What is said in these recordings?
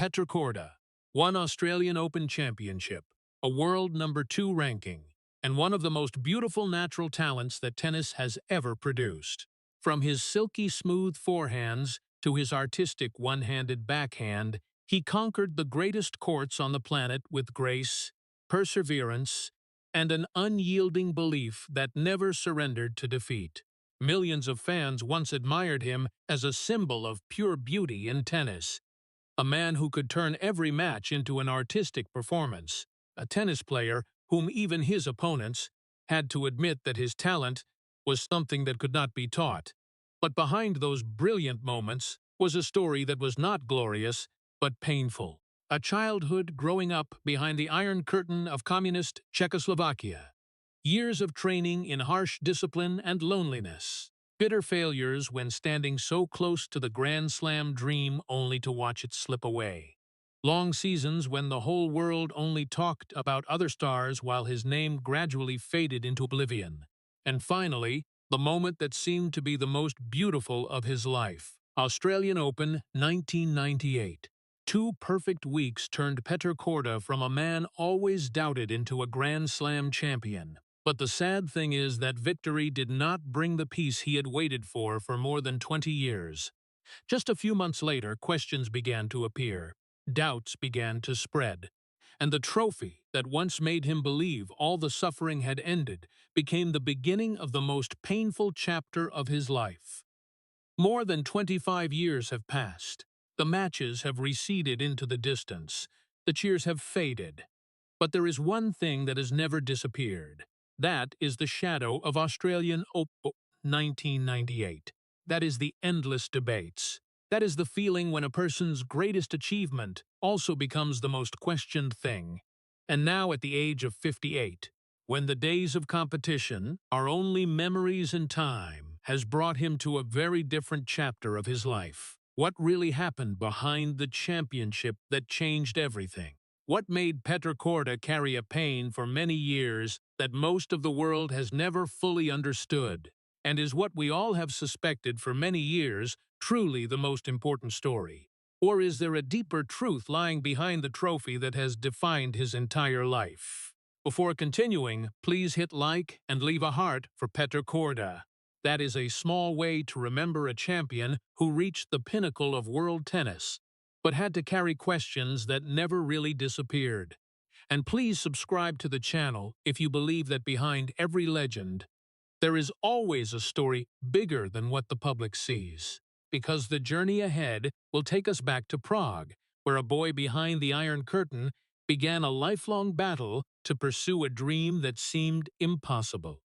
Petr Korda, one Australian Open championship, a world #2 ranking, and one of the most beautiful natural talents that tennis has ever produced. From his silky smooth forehands to his artistic one-handed backhand, he conquered the greatest courts on the planet with grace, perseverance, and an unyielding belief that never surrendered to defeat. Millions of fans once admired him as a symbol of pure beauty in tennis, a man who could turn every match into an artistic performance, a tennis player whom even his opponents had to admit that his talent was something that could not be taught. But behind those brilliant moments was a story that was not glorious, but painful. A childhood growing up behind the Iron Curtain of communist Czechoslovakia. Years of training in harsh discipline and loneliness. Bitter failures when standing so close to the Grand Slam dream only to watch it slip away. Long seasons when the whole world only talked about other stars while his name gradually faded into oblivion. And finally, the moment that seemed to be the most beautiful of his life. Australian Open, 1998. 2 perfect weeks turned Petr Korda from a man always doubted into a Grand Slam champion. But the sad thing is that victory did not bring the peace he had waited for more than 20 years. Just a few months later, questions began to appear. Doubts began to spread. And the trophy that once made him believe all the suffering had ended became the beginning of the most painful chapter of his life. More than 25 years have passed. The matches have receded into the distance. The cheers have faded. But there is one thing that has never disappeared. That is the shadow of Australian Open 1998. That is the endless debates. That is the feeling when a person's greatest achievement also becomes the most questioned thing. And now at the age of 58, when the days of competition are only memories in time, has brought him to a very different chapter of his life. What really happened behind the championship that changed everything? What made Petr Korda carry a pain for many years that most of the world has never fully understood? And is what we all have suspected for many years truly the most important story? Or is there a deeper truth lying behind the trophy that has defined his entire life? Before continuing, please hit like and leave a heart for Petr Korda. That is a small way to remember a champion who reached the pinnacle of world tennis, but had to carry questions that never really disappeared. And please subscribe to the channel if you believe that behind every legend, there is always a story bigger than what the public sees. Because the journey ahead will take us back to Prague, where a boy behind the Iron Curtain began a lifelong battle to pursue a dream that seemed impossible.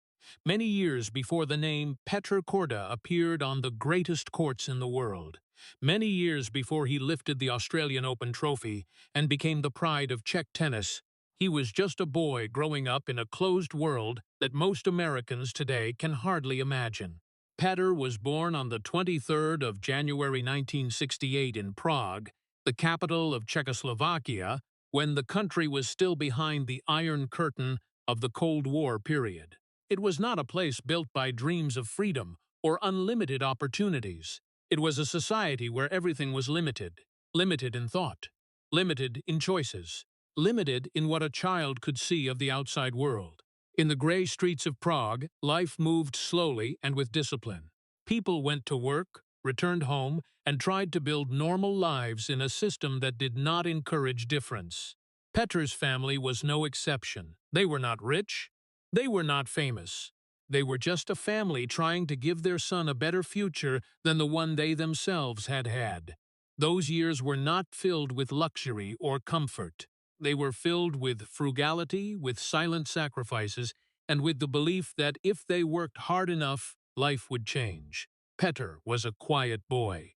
Many years before the name Petr Korda appeared on the greatest courts in the world. Many years before he lifted the Australian Open trophy and became the pride of Czech tennis, he was just a boy growing up in a closed world that most Americans today can hardly imagine. Petr was born on the 23rd of January 1968 in Prague, the capital of Czechoslovakia, when the country was still behind the Iron Curtain of the Cold War period. It was not a place built by dreams of freedom or unlimited opportunities. It was a society where everything was limited. Limited in thought. Limited in choices. Limited in what a child could see of the outside world. In the gray streets of Prague, life moved slowly and with discipline. People went to work, returned home, and tried to build normal lives in a system that did not encourage difference. Petr's family was no exception. They were not rich. They were not famous. They were just a family trying to give their son a better future than the one they themselves had had. Those years were not filled with luxury or comfort. They were filled with frugality, with silent sacrifices, and with the belief that if they worked hard enough, life would change. Petr was a quiet boy.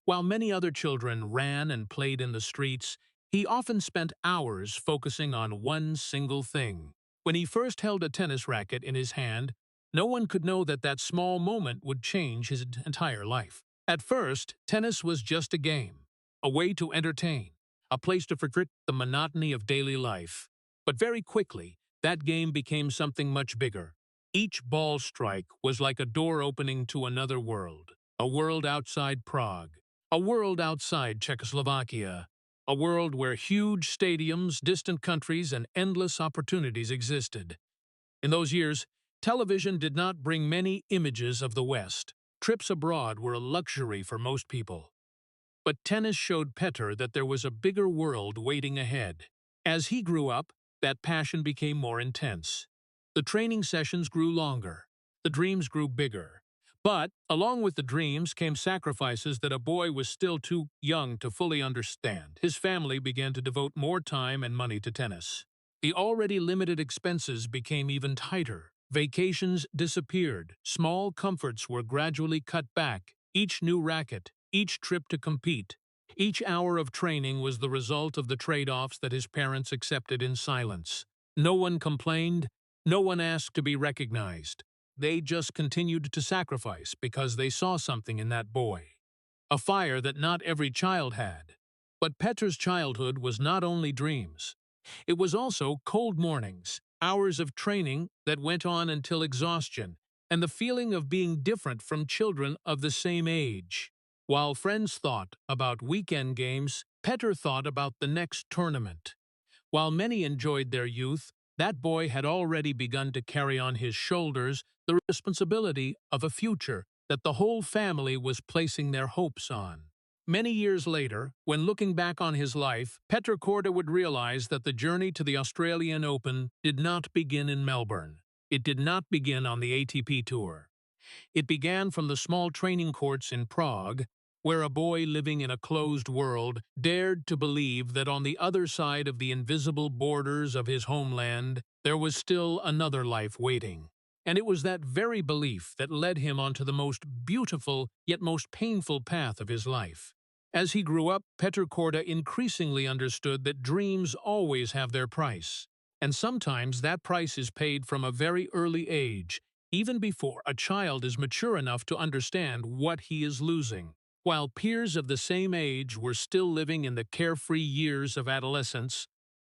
While many other children ran and played in the streets, he often spent hours focusing on one single thing. When he first held a tennis racket in his hand, no one could know that that small moment would change his entire life. At first, tennis was just a game, a way to entertain, a place to forget the monotony of daily life. But very quickly, that game became something much bigger. Each ball strike was like a door opening to another world, a world outside Prague, a world outside Czechoslovakia, a world where huge stadiums, distant countries, and endless opportunities existed. In those years, television did not bring many images of the West. Trips abroad were a luxury for most people. But tennis showed Petr that there was a bigger world waiting ahead. As he grew up, that passion became more intense. The training sessions grew longer. The dreams grew bigger. But, along with the dreams came sacrifices that a boy was still too young to fully understand. His family began to devote more time and money to tennis. The already limited expenses became even tighter. Vacations disappeared. Small comforts were gradually cut back. Each new racket, each trip to compete, each hour of training was the result of the trade-offs that his parents accepted in silence. No one complained. No one asked to be recognized. They just continued to sacrifice because they saw something in that boy. A fire that not every child had. But Petr's childhood was not only dreams. It was also cold mornings, hours of training that went on until exhaustion, and the feeling of being different from children of the same age. While friends thought about weekend games, Petr thought about the next tournament. While many enjoyed their youth, that boy had already begun to carry on his shoulders the responsibility of a future that the whole family was placing their hopes on. Many years later, when looking back on his life, Petr Korda would realize that the journey to the Australian Open did not begin in Melbourne. It did not begin on the ATP Tour. It began from the small training courts in Prague, where a boy living in a closed world dared to believe that on the other side of the invisible borders of his homeland, there was still another life waiting. And it was that very belief that led him onto the most beautiful yet most painful path of his life. As he grew up, Petr Korda increasingly understood that dreams always have their price. And sometimes that price is paid from a very early age, even before a child is mature enough to understand what he is losing. While peers of the same age were still living in the carefree years of adolescence,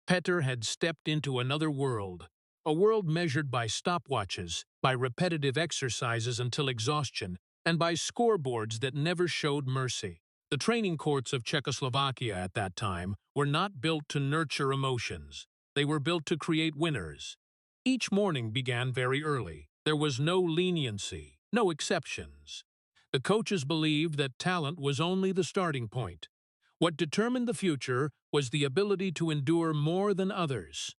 Petr had stepped into another world, a world measured by stopwatches, by repetitive exercises until exhaustion, and by scoreboards that never showed mercy. The training courts of Czechoslovakia at that time were not built to nurture emotions. They were built to create winners. Each morning began very early. There was no leniency, no exceptions. The coaches believed that talent was only the starting point. What determined the future was the ability to endure more than others.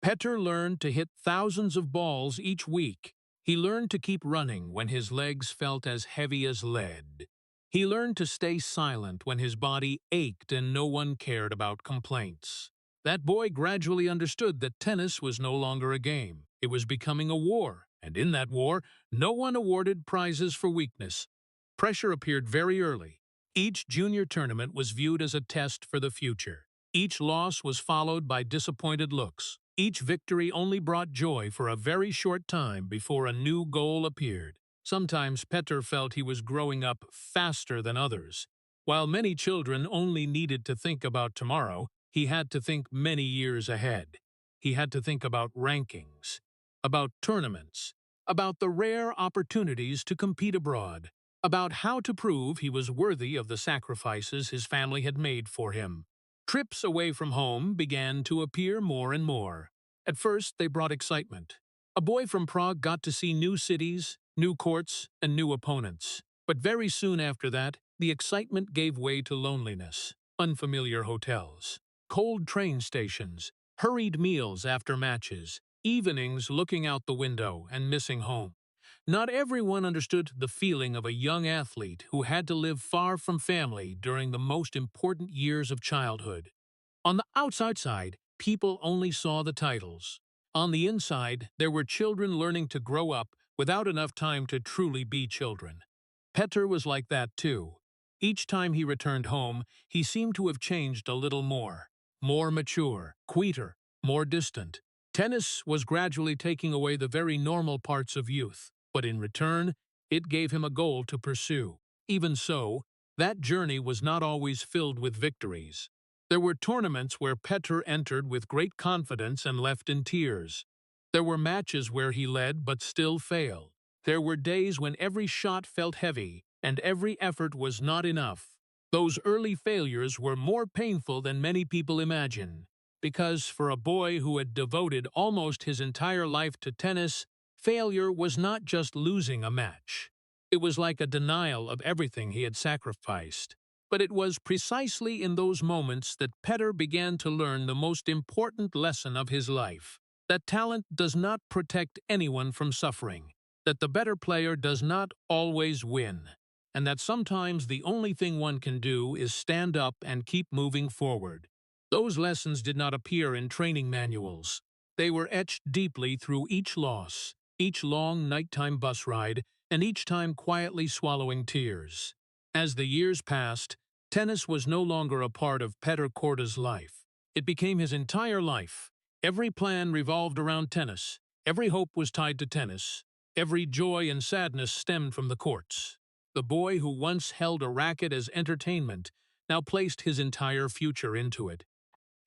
Petr learned to hit thousands of balls each week. He learned to keep running when his legs felt as heavy as lead. He learned to stay silent when his body ached and no one cared about complaints. That boy gradually understood that tennis was no longer a game. It was becoming a war, and in that war, no one awarded prizes for weakness. Pressure appeared very early. Each junior tournament was viewed as a test for the future. Each loss was followed by disappointed looks. Each victory only brought joy for a very short time before a new goal appeared. Sometimes Petr felt he was growing up faster than others. While many children only needed to think about tomorrow, he had to think many years ahead. He had to think about rankings, about tournaments, about the rare opportunities to compete abroad, about how to prove he was worthy of the sacrifices his family had made for him. Trips away from home began to appear more and more. At first, they brought excitement. A boy from Prague got to see new cities, new courts, and new opponents. But very soon after that, the excitement gave way to loneliness, unfamiliar hotels, cold train stations, hurried meals after matches, evenings looking out the window and missing home. Not everyone understood the feeling of a young athlete who had to live far from family during the most important years of childhood. On the outside side, people only saw the titles. On the inside, there were children learning to grow up without enough time to truly be children. Petr was like that too. Each time he returned home, he seemed to have changed a little more. More mature, quieter, more distant. Tennis was gradually taking away the very normal parts of youth, but in return, it gave him a goal to pursue. Even so, that journey was not always filled with victories. There were tournaments where Petr entered with great confidence and left in tears. There were matches where he led but still failed. There were days when every shot felt heavy and every effort was not enough. Those early failures were more painful than many people imagine, because for a boy who had devoted almost his entire life to tennis, failure was not just losing a match. It was like a denial of everything he had sacrificed. But it was precisely in those moments that Petr began to learn the most important lesson of his life: that talent does not protect anyone from suffering, that the better player does not always win, and that sometimes the only thing one can do is stand up and keep moving forward. Those lessons did not appear in training manuals. They were etched deeply through each loss, each long nighttime bus ride, and each time quietly swallowing tears. As the years passed, tennis was no longer a part of Petr Korda's life. It became his entire life. Every plan revolved around tennis. Every hope was tied to tennis. Every joy and sadness stemmed from the courts. The boy who once held a racket as entertainment now placed his entire future into it.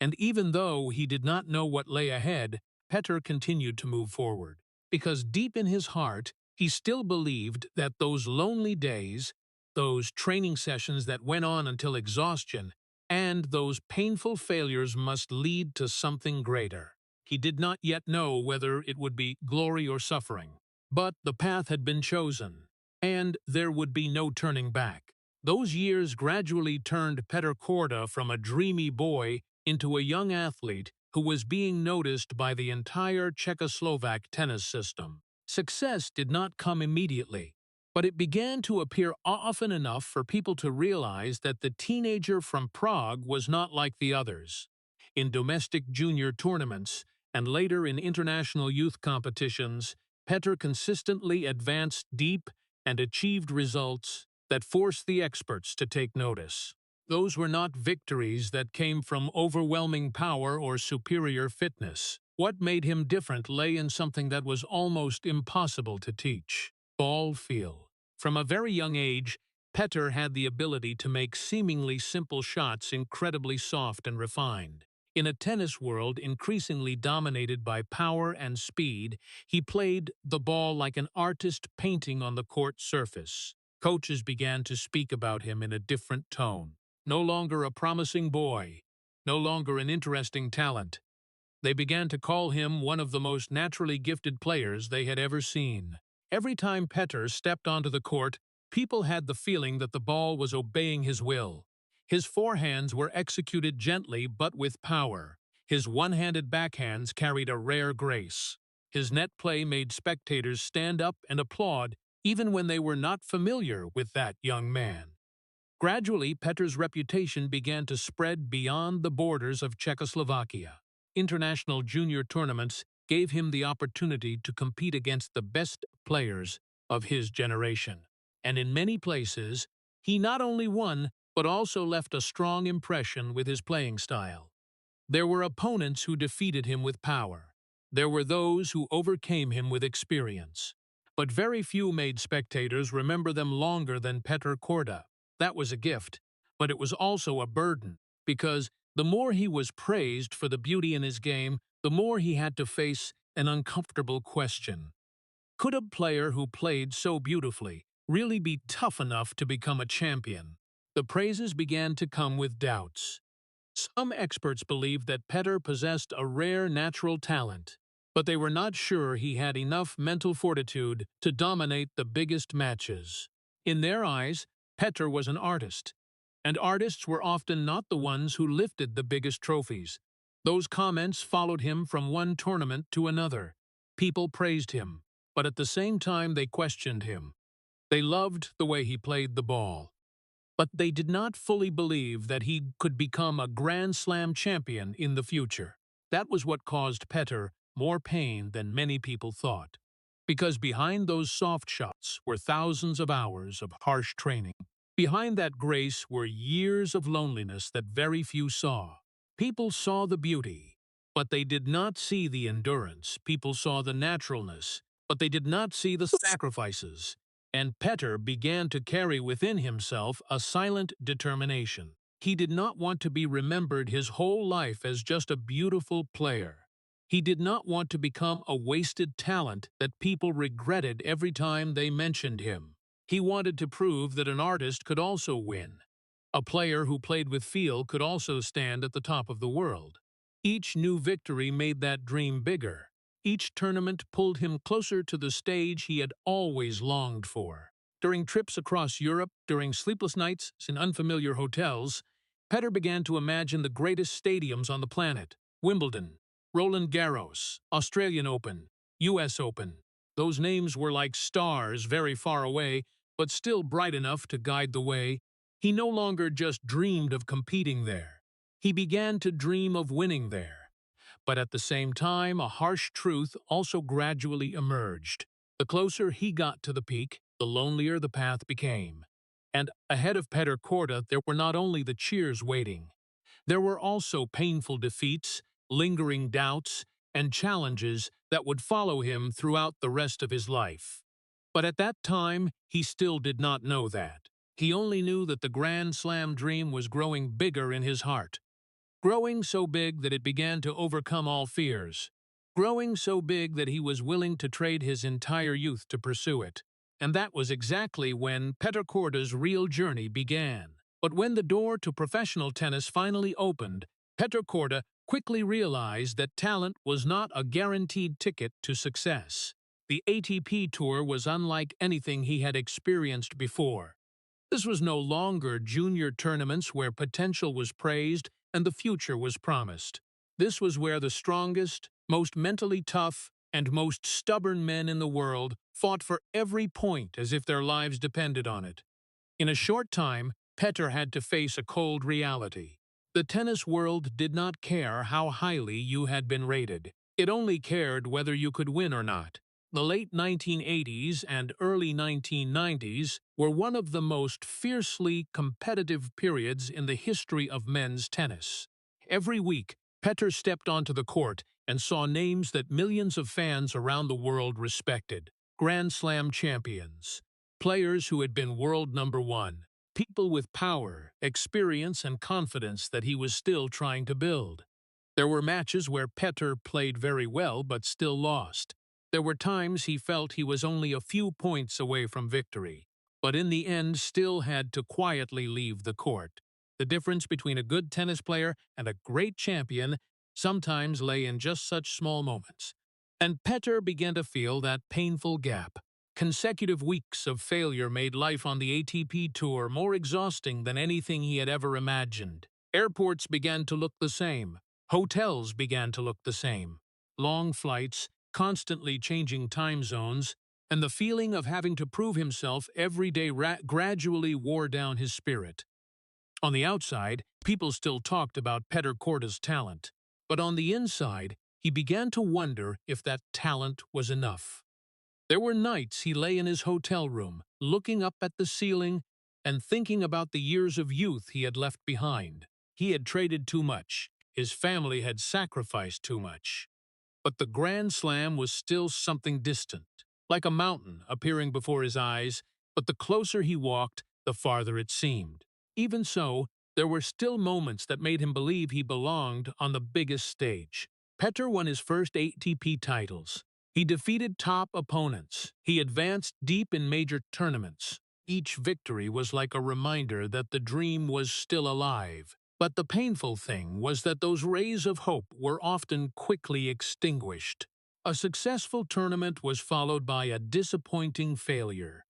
And even though he did not know what lay ahead, Petr continued to move forward, because deep in his heart, he still believed that those lonely days, those training sessions that went on until exhaustion, and those painful failures must lead to something greater. He did not yet know whether it would be glory or suffering, but the path had been chosen, and there would be no turning back. Those years gradually turned Petr Korda from a dreamy boy into a young athlete who was being noticed by the entire Czechoslovak tennis system. Success did not come immediately, but it began to appear often enough for people to realize that the teenager from Prague was not like the others. In domestic junior tournaments, and later in international youth competitions, Petr consistently advanced deep and achieved results that forced the experts to take notice. Those were not victories that came from overwhelming power or superior fitness. What made him different lay in something that was almost impossible to teach: ball feel. From a very young age, Petr had the ability to make seemingly simple shots incredibly soft and refined. In a tennis world increasingly dominated by power and speed, he played the ball like an artist painting on the court surface. Coaches began to speak about him in a different tone. No longer a promising boy, no longer an interesting talent. They began to call him one of the most naturally gifted players they had ever seen. Every time Petr stepped onto the court, people had the feeling that the ball was obeying his will. His forehands were executed gently but with power. His one-handed backhands carried a rare grace. His net play made spectators stand up and applaud even when they were not familiar with that young man. Gradually, Petr's reputation began to spread beyond the borders of Czechoslovakia. International junior tournaments gave him the opportunity to compete against the best players of his generation. And in many places, he not only won, but also left a strong impression with his playing style. There were opponents who defeated him with power. There were those who overcame him with experience. But very few made spectators remember them longer than Petr Korda. That was a gift, but it was also a burden, because the more he was praised for the beauty in his game, the more he had to face an uncomfortable question. Could a player who played so beautifully really be tough enough to become a champion? The praises began to come with doubts. Some experts believed that Petr possessed a rare natural talent, but they were not sure he had enough mental fortitude to dominate the biggest matches. In their eyes, Petr was an artist, and artists were often not the ones who lifted the biggest trophies. Those comments followed him from one tournament to another. People praised him, but at the same time they questioned him. They loved the way he played the ball, but they did not fully believe that he could become a Grand Slam champion in the future. That was what caused Petr more pain than many people thought, because behind those soft shots were thousands of hours of harsh training. Behind that grace were years of loneliness that very few saw. People saw the beauty, but they did not see the endurance. People saw the naturalness, but they did not see the sacrifices. And Petr began to carry within himself a silent determination. He did not want to be remembered his whole life as just a beautiful player. He did not want to become a wasted talent that people regretted every time they mentioned him. He wanted to prove that an artist could also win. A player who played with feel could also stand at the top of the world. Each new victory made that dream bigger. Each tournament pulled him closer to the stage he had always longed for. During trips across Europe, during sleepless nights in unfamiliar hotels, Petr began to imagine the greatest stadiums on the planet. Wimbledon, Roland Garros, Australian Open, US Open. Those names were like stars very far away, but still bright enough to guide the way. He no longer just dreamed of competing there. He began to dream of winning there. But at the same time, a harsh truth also gradually emerged. The closer he got to the peak, the lonelier the path became. And ahead of Petr Korda, there were not only the cheers waiting. There were also painful defeats, lingering doubts, and challenges that would follow him throughout the rest of his life. But at that time, he still did not know that. He only knew that the Grand Slam dream was growing bigger in his heart. Growing so big that it began to overcome all fears. Growing so big that he was willing to trade his entire youth to pursue it. And that was exactly when Petr Korda's real journey began. But when the door to professional tennis finally opened, Petr Korda quickly realized that talent was not a guaranteed ticket to success. The ATP Tour was unlike anything he had experienced before. This was no longer junior tournaments where potential was praised and the future was promised. This was where the strongest, most mentally tough, and most stubborn men in the world fought for every point as if their lives depended on it. In a short time, Petr had to face a cold reality. The tennis world did not care how highly you had been rated. It only cared whether you could win or not. The late 1980s and early 1990s were one of the most fiercely competitive periods in the history of men's tennis. Every week, Petr stepped onto the court and saw names that millions of fans around the world respected. Grand Slam champions, players who had been world number one, people with power, experience, and confidence that he was still trying to build. There were matches where Petr played very well but still lost. There were times he felt he was only a few points away from victory, but in the end still had to quietly leave the court. The difference between a good tennis player and a great champion sometimes lay in just such small moments. And Petr began to feel that painful gap. Consecutive weeks of failure made life on the ATP Tour more exhausting than anything he had ever imagined. Airports began to look the same. Hotels began to look the same. Long flights, constantly changing time zones, and the feeling of having to prove himself every day gradually wore down his spirit. On the outside, people still talked about Petr Korda's talent, but on the inside, he began to wonder if that talent was enough. There were nights he lay in his hotel room, looking up at the ceiling and thinking about the years of youth he had left behind. He had traded too much. His family had sacrificed too much. But the Grand Slam was still something distant, like a mountain appearing before his eyes, but the closer he walked, the farther it seemed. Even so, there were still moments that made him believe he belonged on the biggest stage. Petr won his first ATP titles. He defeated top opponents. He advanced deep in major tournaments. Each victory was like a reminder that the dream was still alive. But the painful thing was that those rays of hope were often quickly extinguished. A successful tournament was followed by a disappointing failure.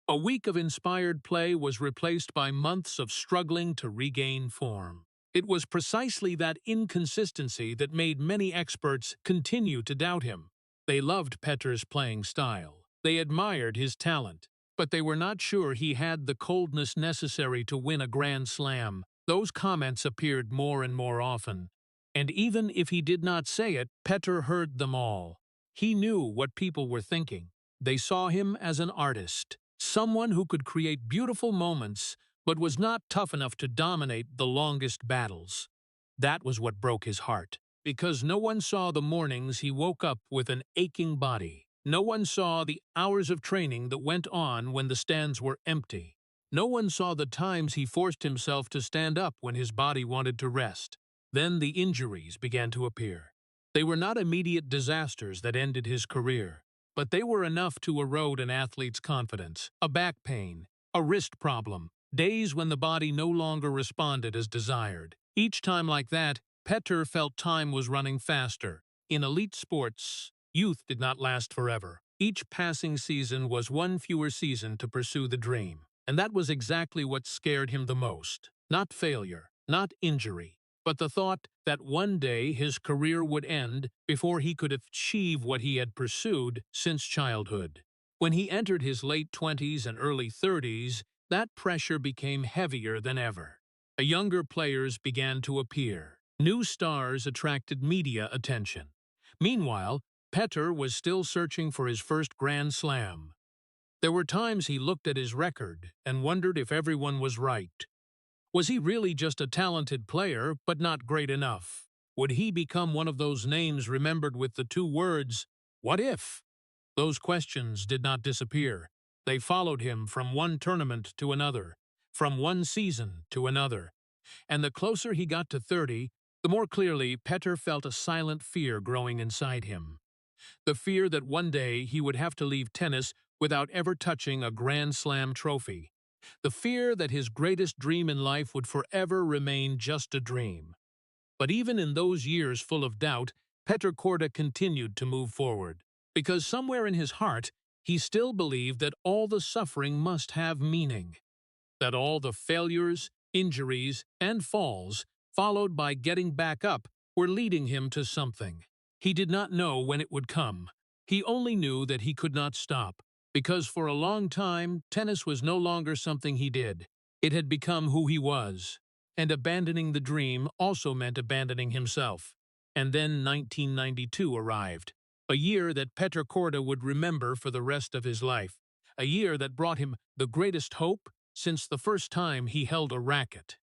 A week of inspired play was replaced by months of struggling to regain form. It was precisely that inconsistency that made many experts continue to doubt him. They loved Petr's playing style. They admired his talent. But they were not sure he had the coldness necessary to win a Grand Slam. Those comments appeared more and more often. And even if he did not say it, Petr heard them all. He knew what people were thinking. They saw him as an artist, someone who could create beautiful moments, but was not tough enough to dominate the longest battles. That was what broke his heart, because no one saw the mornings he woke up with an aching body. No one saw the hours of training that went on when the stands were empty. No one saw the times he forced himself to stand up when his body wanted to rest. Then the injuries began to appear. They were not immediate disasters that ended his career, but they were enough to erode an athlete's confidence. A back pain, a wrist problem, days when the body no longer responded as desired. Each time like that, Petr felt time was running faster. In elite sports, youth did not last forever. Each passing season was one fewer season to pursue the dream. And that was exactly what scared him the most. Not failure, not injury, but the thought that one day his career would end before he could achieve what he had pursued since childhood. When he entered his late 20s and early 30s, that pressure became heavier than ever. Younger players began to appear. New stars attracted media attention. Meanwhile, Petr was still searching for his first Grand Slam. There were times he looked at his record and wondered if everyone was right. Was he really just a talented player, but not great enough? Would he become one of those names remembered with the two words, "What if?" Those questions did not disappear. They followed him from one tournament to another, from one season to another. And the closer he got to 30, the more clearly Petr felt a silent fear growing inside him. The fear that one day he would have to leave tennis without ever touching a Grand Slam trophy. The fear that his greatest dream in life would forever remain just a dream. But even in those years full of doubt, Petr Korda continued to move forward. Because somewhere in his heart, he still believed that all the suffering must have meaning. That all the failures, injuries, and falls, followed by getting back up, were leading him to something. He did not know when it would come. He only knew that he could not stop, because for a long time, tennis was no longer something he did. It had become who he was. And abandoning the dream also meant abandoning himself. And then 1992 arrived, a year that Petr Korda would remember for the rest of his life, a year that brought him the greatest hope since the first time he held a racket.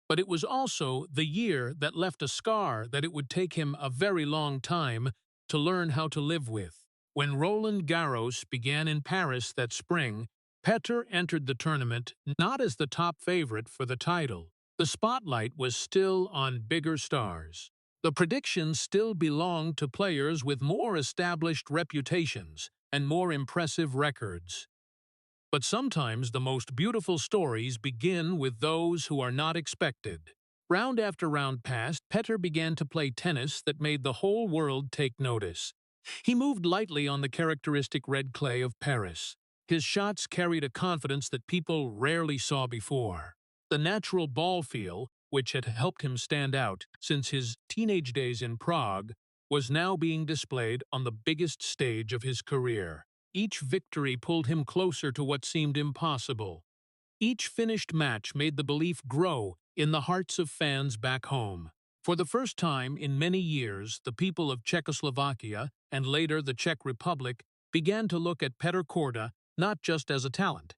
But it was also the year that left a scar that it would take him a very long time to learn how to live with. When Roland Garros began in Paris that spring, Petr entered the tournament not as the top favorite for the title. The spotlight was still on bigger stars. The predictions still belonged to players with more established reputations and more impressive records. But sometimes the most beautiful stories begin with those who are not expected. Round after round passed, Petr began to play tennis that made the whole world take notice. He moved lightly on the characteristic red clay of Paris. His shots carried a confidence that people rarely saw before. The natural ball feel, which had helped him stand out since his teenage days in Prague, was now being displayed on the biggest stage of his career. Each victory pulled him closer to what seemed impossible. Each finished match made the belief grow in the hearts of fans back home. For the first time in many years, the people of Czechoslovakia, and later the Czech Republic, began to look at Petr Korda not just as a talent.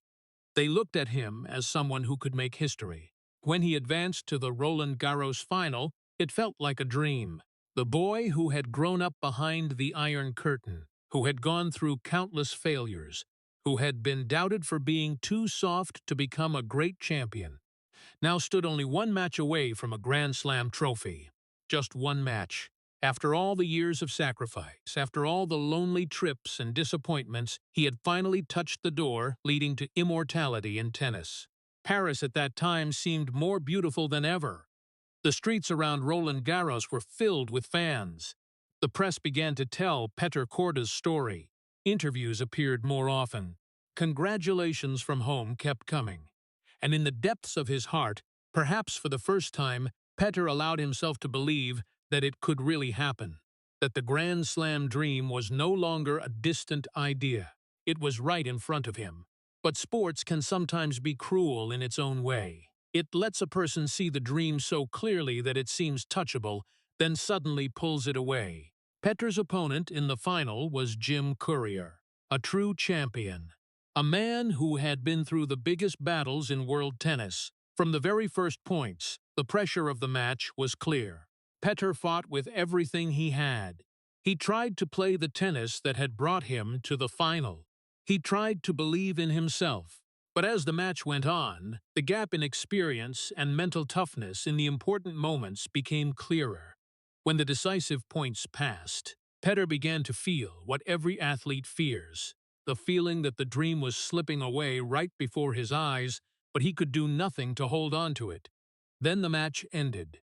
They looked at him as someone who could make history. When he advanced to the Roland Garros final, it felt like a dream. The boy who had grown up behind the Iron Curtain, who had gone through countless failures, who had been doubted for being too soft to become a great champion, now stood only one match away from a Grand Slam trophy. Just one match. After all the years of sacrifice, after all the lonely trips and disappointments, he had finally touched the door leading to immortality in tennis. Paris at that time seemed more beautiful than ever. The streets around Roland Garros were filled with fans. The press began to tell Petr Korda's story. Interviews appeared more often. Congratulations from home kept coming. And in the depths of his heart, perhaps for the first time, Petr allowed himself to believe that it could really happen, that the Grand Slam dream was no longer a distant idea. It was right in front of him. But sports can sometimes be cruel in its own way. It lets a person see the dream so clearly that it seems touchable, then suddenly pulls it away. Petr's opponent in the final was Jim Courier, a true champion. A man who had been through the biggest battles in world tennis. From the very first points, the pressure of the match was clear. Petr fought with everything he had. He tried to play the tennis that had brought him to the final. He tried to believe in himself. But as the match went on, the gap in experience and mental toughness in the important moments became clearer. When the decisive points passed, Petr began to feel what every athlete fears. The feeling that the dream was slipping away right before his eyes, but he could do nothing to hold on to it. Then the match ended.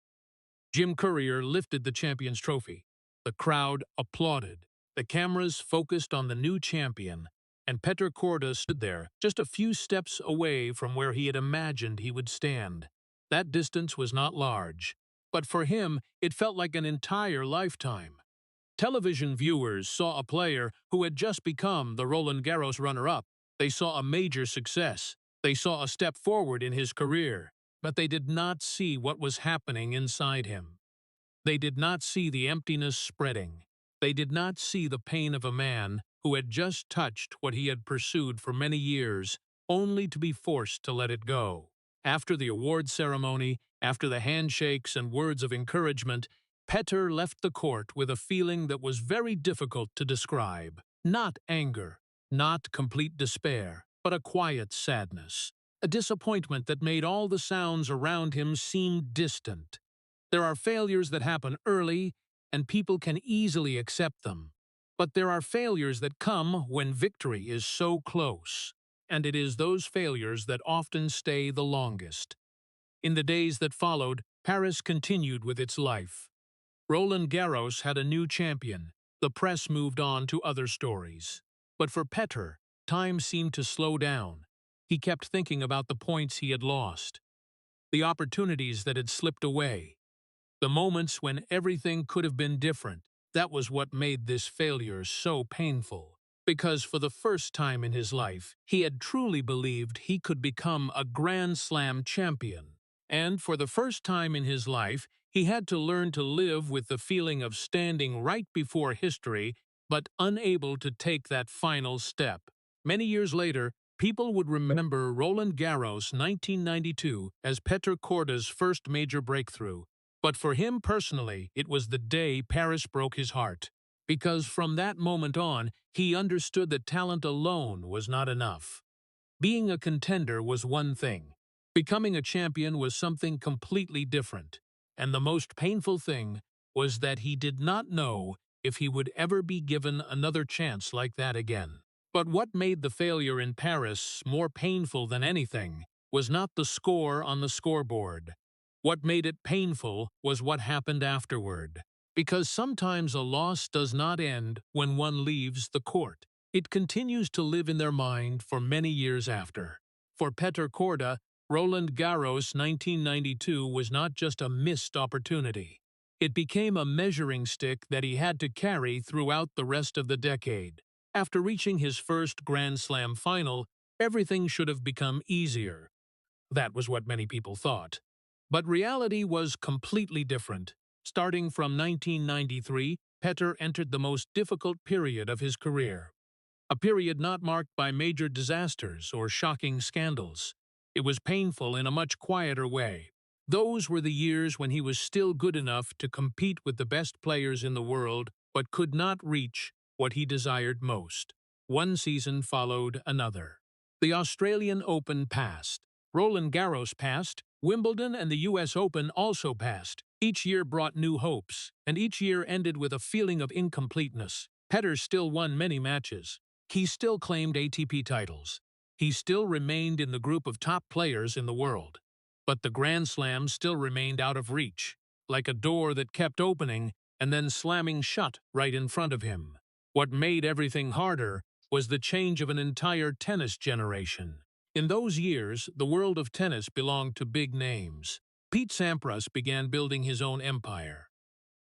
Jim Courier lifted the champion's trophy. The crowd applauded. The cameras focused on the new champion, and Petr Korda stood there, just a few steps away from where he had imagined he would stand. That distance was not large, but for him it felt like an entire lifetime. Television viewers saw a player who had just become the Roland Garros runner-up. They saw a major success. They saw a step forward in his career, but they did not see what was happening inside him. They did not see the emptiness spreading. They did not see the pain of a man who had just touched what he had pursued for many years, only to be forced to let it go. After the award ceremony, after the handshakes and words of encouragement, Petr left the court with a feeling that was very difficult to describe. Not anger, not complete despair, but a quiet sadness. A disappointment that made all the sounds around him seem distant. There are failures that happen early, and people can easily accept them. But there are failures that come when victory is so close, and it is those failures that often stay the longest. In the days that followed, Paris continued with its life. Roland Garros had a new champion. The press moved on to other stories. But for Petr, time seemed to slow down. He kept thinking about the points he had lost, the opportunities that had slipped away, the moments when everything could have been different. That was what made this failure so painful. Because for the first time in his life, he had truly believed he could become a Grand Slam champion. And for the first time in his life, he had to learn to live with the feeling of standing right before history, but unable to take that final step. Many years later, people would remember Roland Garros 1992 as Petr Korda's first major breakthrough. But for him personally, it was the day Paris broke his heart. Because from that moment on, he understood that talent alone was not enough. Being a contender was one thing. Becoming a champion was something completely different. And the most painful thing was that he did not know if he would ever be given another chance like that again. But what made the failure in Paris more painful than anything was not the score on the scoreboard. What made it painful was what happened afterward. Because sometimes a loss does not end when one leaves the court. It continues to live in their mind for many years after. For Petr Korda, Roland Garros 1992 was not just a missed opportunity. It became a measuring stick that he had to carry throughout the rest of the decade. After reaching his first Grand Slam final, everything should have become easier. That was what many people thought. But reality was completely different. Starting from 1993, Petr entered the most difficult period of his career. A period not marked by major disasters or shocking scandals. It was painful in a much quieter way. Those were the years when he was still good enough to compete with the best players in the world, but could not reach what he desired most. One season followed another. The Australian Open passed. Roland Garros passed. Wimbledon and the US Open also passed. Each year brought new hopes, and each year ended with a feeling of incompleteness. Petr still won many matches. He still claimed ATP titles. He still remained in the group of top players in the world. But the Grand Slam still remained out of reach, like a door that kept opening and then slamming shut right in front of him. What made everything harder was the change of an entire tennis generation. In those years, the world of tennis belonged to big names. Pete Sampras began building his own empire.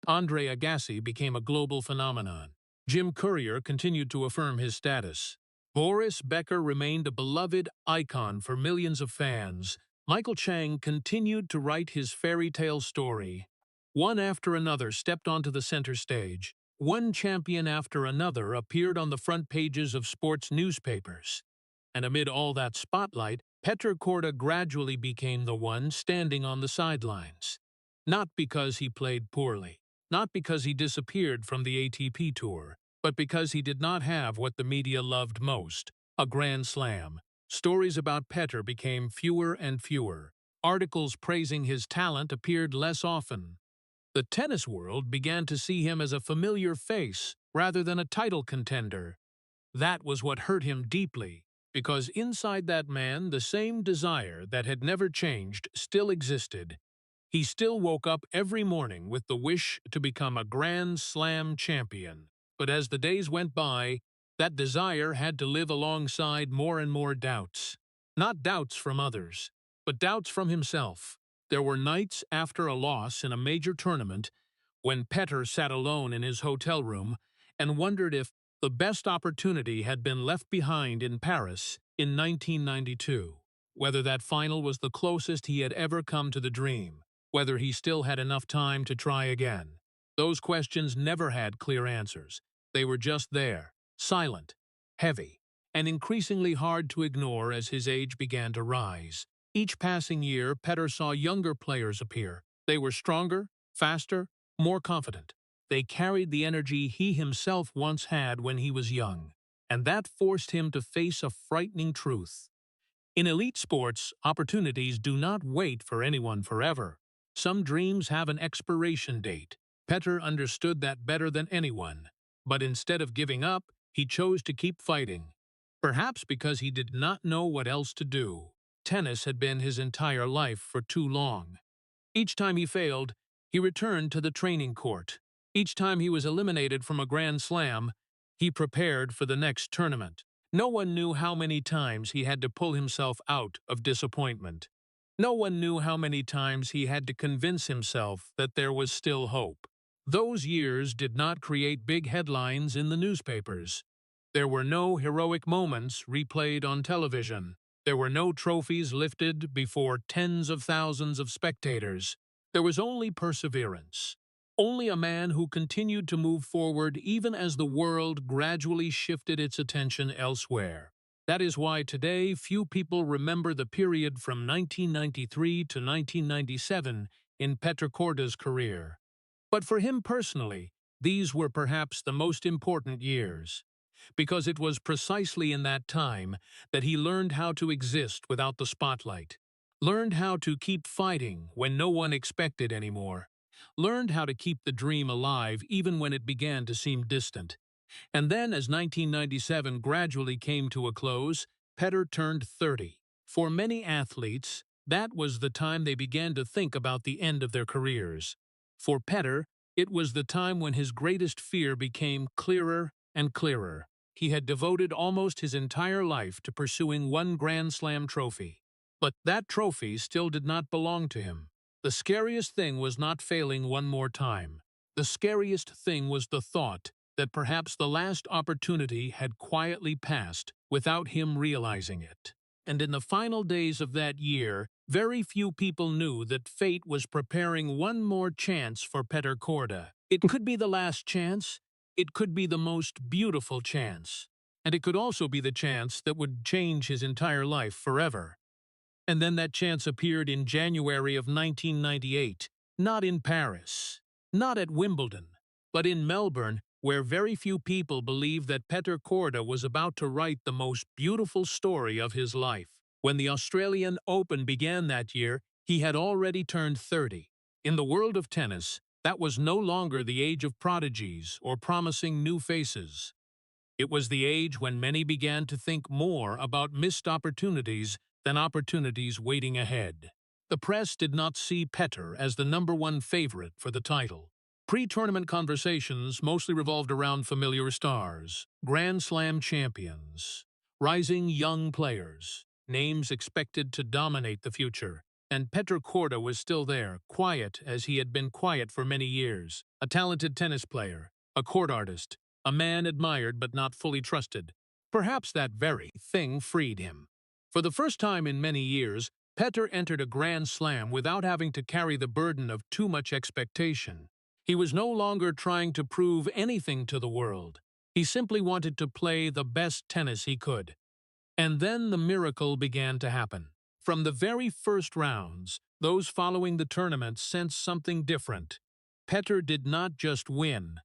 Andre Agassi became a global phenomenon. Jim Courier continued to affirm his status. Boris Becker remained a beloved icon for millions of fans. Michael Chang continued to write his fairy tale story. One after another stepped onto the center stage. One champion after another appeared on the front pages of sports newspapers. And amid all that spotlight, Petr Korda gradually became the one standing on the sidelines. Not because he played poorly, not because he disappeared from the ATP Tour, but because he did not have what the media loved most, a Grand Slam. Stories about Petr became fewer and fewer. Articles praising his talent appeared less often. The tennis world began to see him as a familiar face rather than a title contender. That was what hurt him deeply. because inside that man the same desire that had never changed still existed. He still woke up every morning with the wish to become a Grand Slam champion. But as the days went by, that desire had to live alongside more and more doubts. Not doubts from others, but doubts from himself. There were nights after a loss in a major tournament when Petr sat alone in his hotel room and wondered if the best opportunity had been left behind in Paris in 1992, whether that final was the closest he had ever come to the dream, whether he still had enough time to try again. Those questions never had clear answers. They were just there, silent, heavy, and increasingly hard to ignore as his age began to rise. Each passing year, Petr saw younger players appear. They were stronger, faster, more confident. They carried the energy he himself once had when he was young, and that forced him to face a frightening truth. In elite sports, opportunities do not wait for anyone forever. Some dreams have an expiration date. Petr understood that better than anyone, but instead of giving up, he chose to keep fighting. Perhaps because he did not know what else to do. Tennis had been his entire life for too long. Each time he failed, he returned to the training court. Each time he was eliminated from a Grand Slam, he prepared for the next tournament. No one knew how many times he had to pull himself out of disappointment. No one knew how many times he had to convince himself that there was still hope. Those years did not create big headlines in the newspapers. There were no heroic moments replayed on television. There were no trophies lifted before tens of thousands of spectators. There was only perseverance. Only a man who continued to move forward even as the world gradually shifted its attention elsewhere. That is why today few people remember the period from 1993 to 1997 in Petr Korda's career. But for him personally, these were perhaps the most important years, because it was precisely in that time that he learned how to exist without the spotlight, learned how to keep fighting when no one expected anymore, learned how to keep the dream alive even when it began to seem distant. And then, as 1997 gradually came to a close, Petr turned 30. For many athletes, that was the time they began to think about the end of their careers. For Petr, it was the time when his greatest fear became clearer and clearer. He had devoted almost his entire life to pursuing one Grand Slam trophy. But that trophy still did not belong to him. The scariest thing was not failing one more time. The scariest thing was the thought that perhaps the last opportunity had quietly passed without him realizing it. And in the final days of that year, very few people knew that fate was preparing one more chance for Petr Korda. It could be the last chance, it could be the most beautiful chance, and it could also be the chance that would change his entire life forever. And then that chance appeared in January of 1998, not in Paris, not at Wimbledon, but in Melbourne, where very few people believed that Petr Korda was about to write the most beautiful story of his life. When the Australian Open began that year, he had already turned 30. In the world of tennis, that was no longer the age of prodigies or promising new faces. It was the age when many began to think more about missed opportunities than opportunities waiting ahead. The press did not see Petr as the #1 favorite for the title. Pre-tournament conversations mostly revolved around familiar stars, Grand Slam champions, rising young players, names expected to dominate the future. And Petr Korda was still there, quiet as he had been quiet for many years, a talented tennis player, a court artist, a man admired but not fully trusted. Perhaps that very thing freed him. For the first time in many years, Petr entered a Grand Slam without having to carry the burden of too much expectation. He was no longer trying to prove anything to the world. He simply wanted to play the best tennis he could. And then the miracle began to happen. From the very first rounds, those following the tournament sensed something different. Petr did not just win.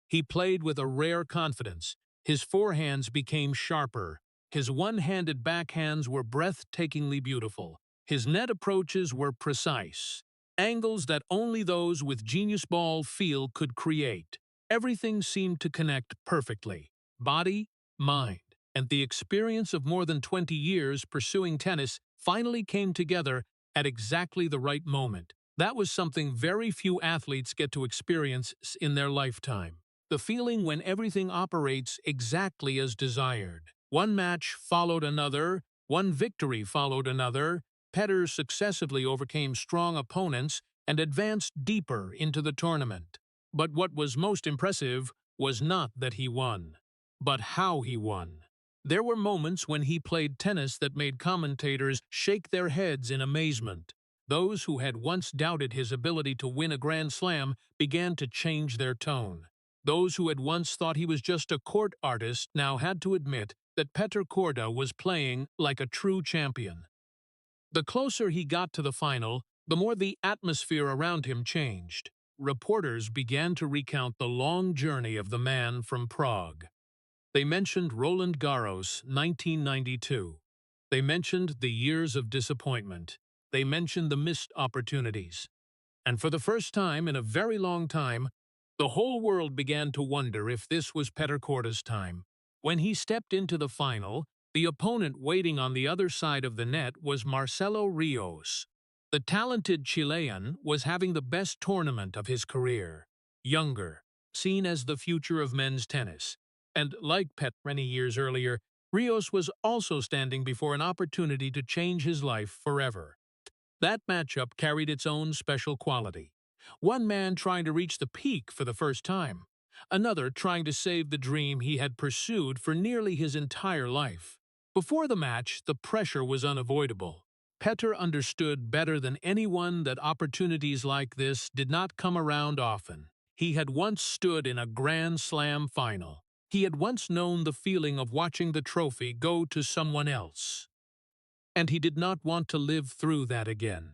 He played with a rare confidence. His forehands became sharper. His one-handed backhands were breathtakingly beautiful. His net approaches were precise, angles that only those with genius ball feel could create. Everything seemed to connect perfectly, body, mind, and the experience of more than 20 years pursuing tennis finally came together at exactly the right moment. That was something very few athletes get to experience in their lifetime. The feeling when everything operates exactly as desired. One match followed another, one victory followed another. Petr successively overcame strong opponents and advanced deeper into the tournament. But what was most impressive was not that he won, but how he won. There were moments when he played tennis that made commentators shake their heads in amazement. Those who had once doubted his ability to win a Grand Slam began to change their tone. Those who had once thought he was just a court artist now had to admit that Petr Korda was playing like a true champion. The closer he got to the final, the more the atmosphere around him changed. Reporters began to recount the long journey of the man from Prague. They mentioned Roland Garros, 1992. They mentioned the years of disappointment. They mentioned the missed opportunities. And for the first time in a very long time, the whole world began to wonder if this was Petr Korda's time. When he stepped into the final, the opponent waiting on the other side of the net was Marcelo Rios. The talented Chilean was having the best tournament of his career. Younger, seen as the future of men's tennis. And like Petr many years earlier, Rios was also standing before an opportunity to change his life forever. That matchup carried its own special quality. One man trying to reach the peak for the first time, another trying to save the dream he had pursued for nearly his entire life. Before the match, the pressure was unavoidable. Petr understood better than anyone that opportunities like this did not come around often. He had once stood in a Grand Slam final. He had once known the feeling of watching the trophy go to someone else. And he did not want to live through that again.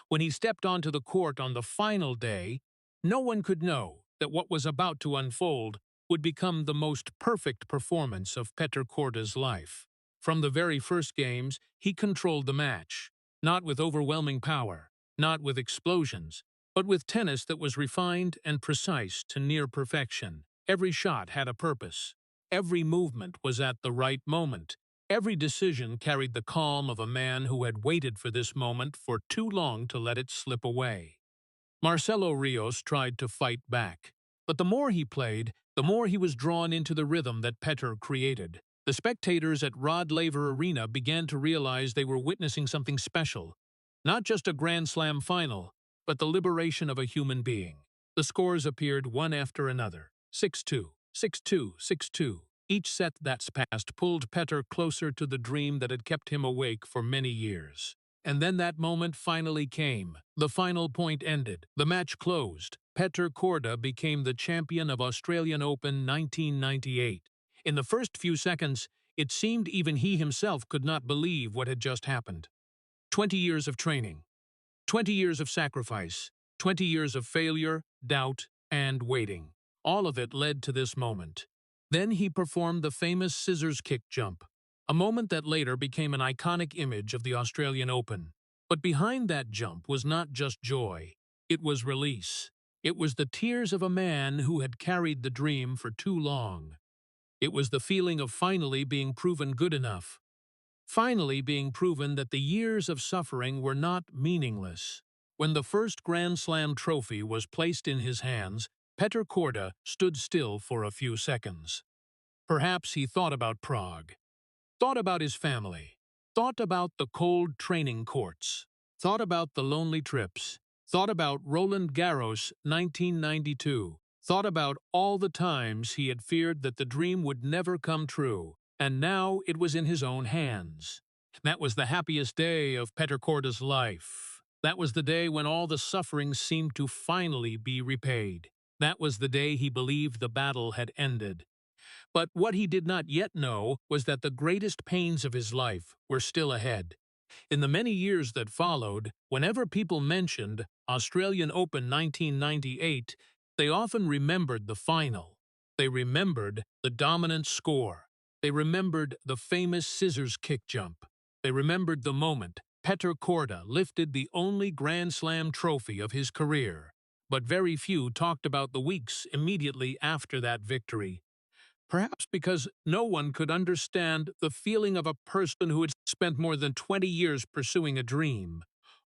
When he stepped onto the court on the final day, no one could know that what was about to unfold would become the most perfect performance of Petr Korda's life. From the very first games, he controlled the match, not with overwhelming power, not with explosions, but with tennis that was refined and precise to near perfection. Every shot had a purpose. Every movement was at the right moment. Every decision carried the calm of a man who had waited for this moment for too long to let it slip away. Marcelo Rios tried to fight back, but the more he played, the more he was drawn into the rhythm that Petr created. The spectators at Rod Laver Arena began to realize they were witnessing something special. Not just a Grand Slam final, but the liberation of a human being. The scores appeared one after another. 6-2, 6-2, 6-2. Each set that's passed pulled Petr closer to the dream that had kept him awake for many years. And then that moment finally came. The final point ended. The match closed. Petr Korda became the champion of Australian Open 1998. In the first few seconds, it seemed even he himself could not believe what had just happened. 20 years of training, 20 years of sacrifice, 20 years of failure, doubt, and waiting. All of it led to this moment. Then he performed the famous scissors kick jump, a moment that later became an iconic image of the Australian Open. But behind that jump was not just joy, it was release. It was the tears of a man who had carried the dream for too long. It was the feeling of finally being proven good enough. Finally being proven that the years of suffering were not meaningless. When the first Grand Slam trophy was placed in his hands, Petr Korda stood still for a few seconds. Perhaps he thought about Prague, thought about his family, thought about the cold training courts, thought about the lonely trips, thought about Roland Garros 1992, thought about all the times he had feared that the dream would never come true, and now it was in his own hands. That was the happiest day of Petr Korda's life. That was the day when all the suffering seemed to finally be repaid. That was the day he believed the battle had ended. But what he did not yet know was that the greatest pains of his life were still ahead. In the many years that followed, whenever people mentioned Australian Open 1998, they often remembered the final. They remembered the dominant score. They remembered the famous scissors kick jump. They remembered the moment Petr Korda lifted the only Grand Slam trophy of his career. But very few talked about the weeks immediately after that victory. Perhaps because no one could understand the feeling of a person who had spent more than 20 years pursuing a dream,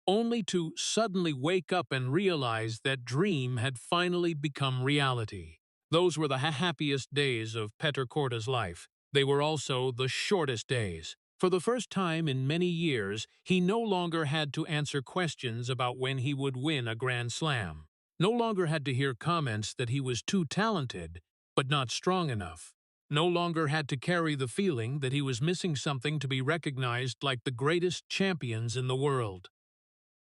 only to suddenly wake up and realize that dream had finally become reality. Those were the happiest days of Petr Korda's life. They were also the shortest days. For the first time in many years, he no longer had to answer questions about when he would win a Grand Slam. No longer had to hear comments that he was too talented, but not strong enough. No longer had to carry the feeling that he was missing something to be recognized like the greatest champions in the world.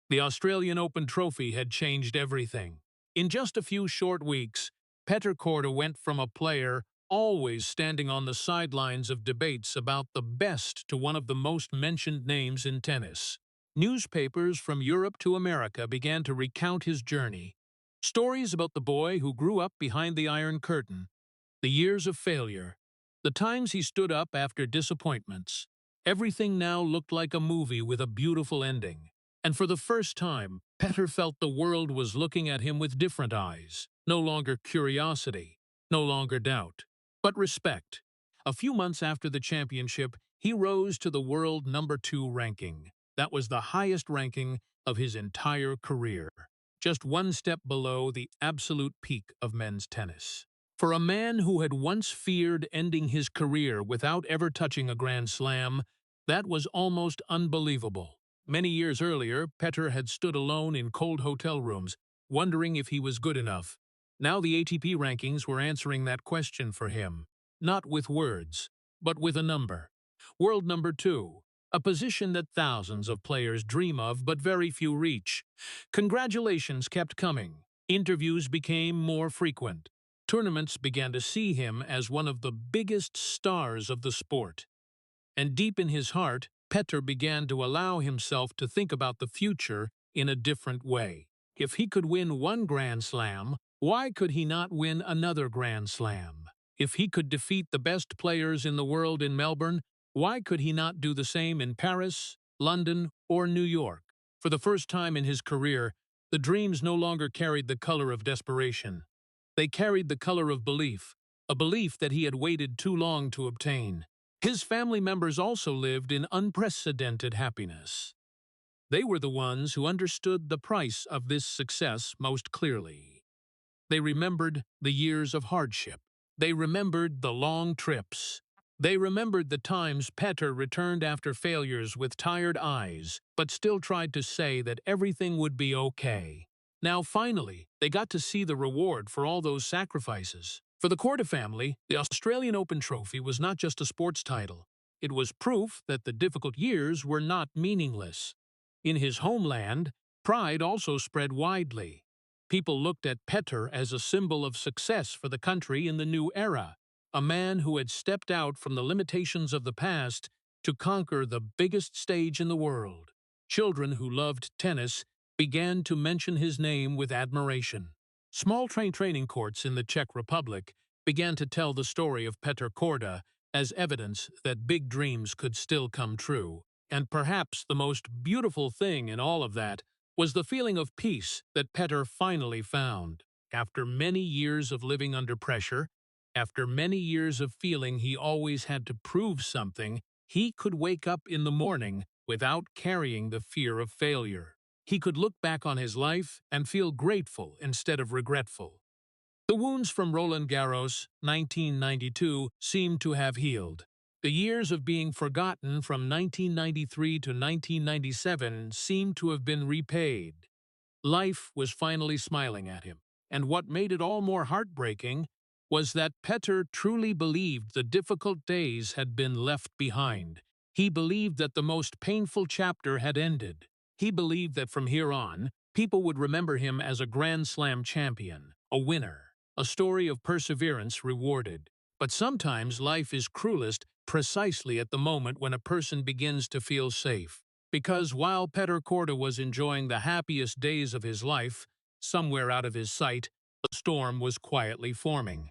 The Australian Open trophy had changed everything. In just a few short weeks, Petr Korda went from a player always standing on the sidelines of debates about the best to one of the most mentioned names in tennis. Newspapers from Europe to America began to recount his journey. Stories about the boy who grew up behind the Iron Curtain, the years of failure, the times he stood up after disappointments. Everything now looked like a movie with a beautiful ending. And for the first time, Petr felt the world was looking at him with different eyes. No longer curiosity, no longer doubt, but respect. A few months after the championship, he rose to the world #2 ranking. That was the highest ranking of his entire career, just one step below the absolute peak of men's tennis. For a man who had once feared ending his career without ever touching a Grand Slam, that was almost unbelievable. Many years earlier, Petr had stood alone in cold hotel rooms, wondering if he was good enough. Now the ATP rankings were answering that question for him, not with words, but with a number. World #2, a position that thousands of players dream of but very few reach. Congratulations kept coming. Interviews became more frequent. Tournaments began to see him as one of the biggest stars of the sport. And deep in his heart, Petr began to allow himself to think about the future in a different way. If he could win one Grand Slam, why could he not win another Grand Slam? If he could defeat the best players in the world in Melbourne, why could he not do the same in Paris, London, or New York? For the first time in his career, the dreams no longer carried the color of desperation. They carried the color of belief, a belief that he had waited too long to obtain. His family members also lived in unprecedented happiness. They were the ones who understood the price of this success most clearly. They remembered the years of hardship. They remembered the long trips. They remembered the times Petr returned after failures with tired eyes, but still tried to say that everything would be okay. Now finally, they got to see the reward for all those sacrifices. For the Korda family, the Australian Open trophy was not just a sports title. It was proof that the difficult years were not meaningless. In his homeland, pride also spread widely. People looked at Petr as a symbol of success for the country in the new era, a man who had stepped out from the limitations of the past to conquer the biggest stage in the world. Children who loved tennis began to mention his name with admiration. Small training courts in the Czech Republic began to tell the story of Petr Korda as evidence that big dreams could still come true. And perhaps the most beautiful thing in all of that was the feeling of peace that Petr finally found. After many years of living under pressure, after many years of feeling he always had to prove something, he could wake up in the morning without carrying the fear of failure. He could look back on his life and feel grateful instead of regretful. The wounds from Roland Garros, 1992, seemed to have healed. The years of being forgotten from 1993 to 1997 seemed to have been repaid. Life was finally smiling at him. And what made it all more heartbreaking was that Petr truly believed the difficult days had been left behind. He believed that the most painful chapter had ended. He believed that from here on, people would remember him as a Grand Slam champion, a winner, a story of perseverance rewarded. But sometimes life is cruelest precisely at the moment when a person begins to feel safe. Because while Petr Korda was enjoying the happiest days of his life, somewhere out of his sight, a storm was quietly forming.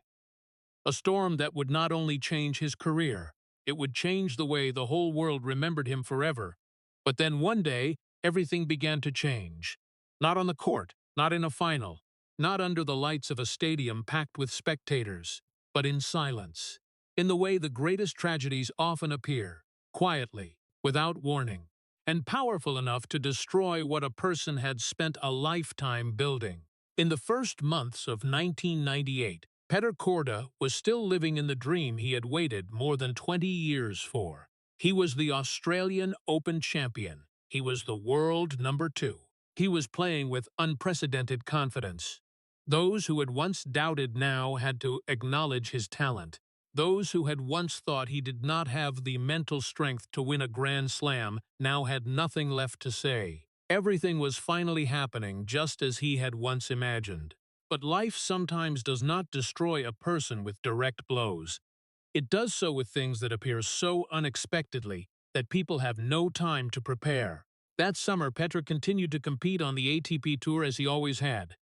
A storm that would not only change his career, it would change the way the whole world remembered him forever. But then one day, everything began to change. Not on the court, not in a final, not under the lights of a stadium packed with spectators, but in silence. in the way the greatest tragedies often appear, quietly, without warning, and powerful enough to destroy what a person had spent a lifetime building. In the first months of 1998, Petr Korda was still living in the dream he had waited more than 20 years for. He was the Australian Open champion. He was the world number 2. He was playing with unprecedented confidence. Those who had once doubted now had to acknowledge his talent. Those who had once thought he did not have the mental strength to win a Grand Slam now had nothing left to say. Everything was finally happening just as he had once imagined. But life sometimes does not destroy a person with direct blows. It does so with things that appear so unexpectedly that people have no time to prepare. That summer, Petr continued to compete on the ATP Tour as he always had.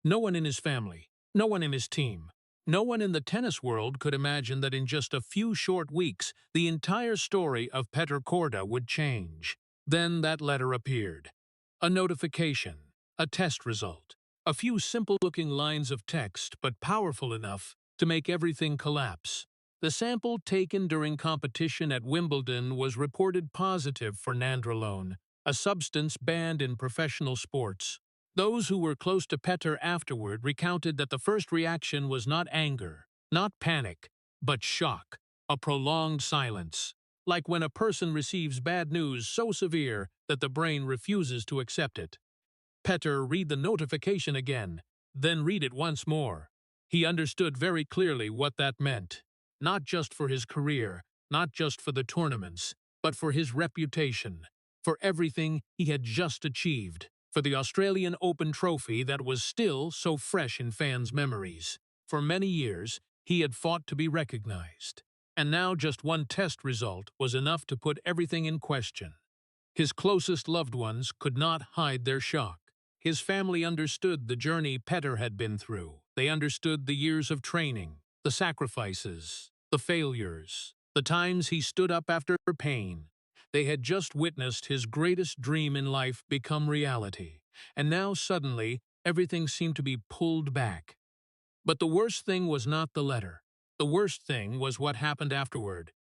No one in his family, no one in his team, no one in the tennis world could imagine that in just a few short weeks, the entire story of Petr Korda would change. Then that letter appeared. A notification, a test result, a few simple-looking lines of text, but powerful enough to make everything collapse. The sample taken during competition at Wimbledon was reported positive for nandrolone, a substance banned in professional sports. Those who were close to Petr afterward recounted that the first reaction was not anger, not panic, but shock, a prolonged silence, like when a person receives bad news so severe that the brain refuses to accept it. Petr read the notification again, then read it once more. He understood very clearly what that meant. Not just for his career, not just for the tournaments, but for his reputation, for everything he had just achieved, for the Australian Open trophy that was still so fresh in fans' memories. For many years, he had fought to be recognized, and now just one test result was enough to put everything in question. His closest loved ones could not hide their shock. His family understood the journey Petr had been through. They understood the years of training, the sacrifices, the failures, the times he stood up after pain. They had just witnessed his greatest dream in life become reality, and now suddenly everything seemed to be pulled back. But the worst thing was not the letter. The worst thing was what happened afterward.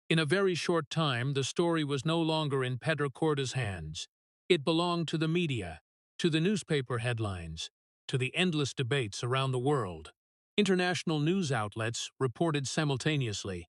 In a very short time, the story was no longer in Petr Korda's hands. It belonged to the media, to the newspaper headlines, to the endless debates around the world. International news outlets reported simultaneously.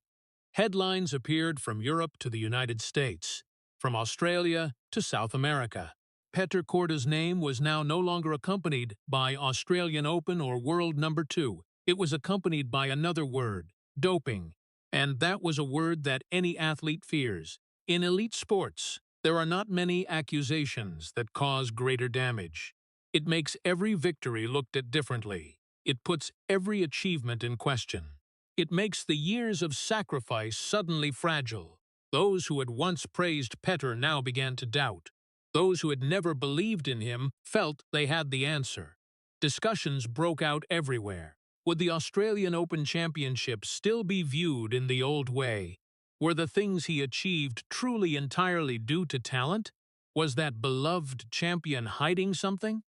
Headlines appeared from Europe to the United States, from Australia to South America. Petr Korda's name was now no longer accompanied by Australian Open or World Number 2. It was accompanied by another word, doping. And that was a word that any athlete fears. In elite sports, there are not many accusations that cause greater damage. It makes every victory looked at differently. It puts every achievement in question. It makes the years of sacrifice suddenly fragile. Those who had once praised Petr now began to doubt. Those who had never believed in him felt they had the answer. Discussions broke out everywhere. Would the Australian Open Championship still be viewed in the old way? Were the things he achieved truly entirely due to talent? Was that beloved champion hiding something?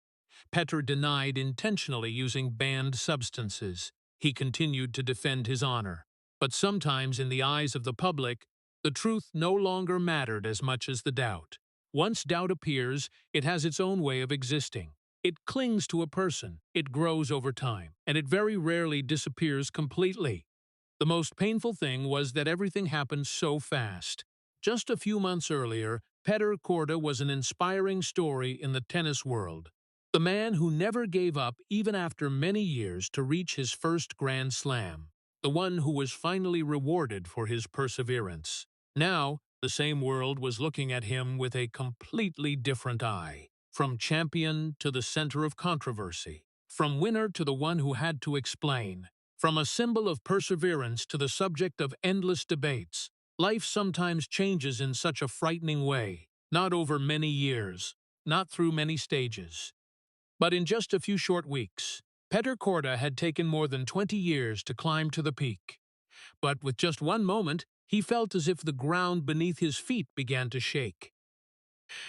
Petr denied intentionally using banned substances. He continued to defend his honor. But sometimes, in the eyes of the public, the truth no longer mattered as much as the doubt. Once doubt appears, it has its own way of existing. It clings to a person, it grows over time, and it very rarely disappears completely. The most painful thing was that everything happened so fast. Just a few months earlier, Petr Korda was an inspiring story in the tennis world. The man who never gave up even after many years to reach his first Grand Slam. The one who was finally rewarded for his perseverance. Now, the same world was looking at him with a completely different eye. From champion to the center of controversy. From winner to the one who had to explain. From a symbol of perseverance to the subject of endless debates. Life sometimes changes in such a frightening way. Not over many years. Not through many stages. But in just a few short weeks, Petr Korda had taken more than 20 years to climb to the peak. But with just one moment, he felt as if the ground beneath his feet began to shake.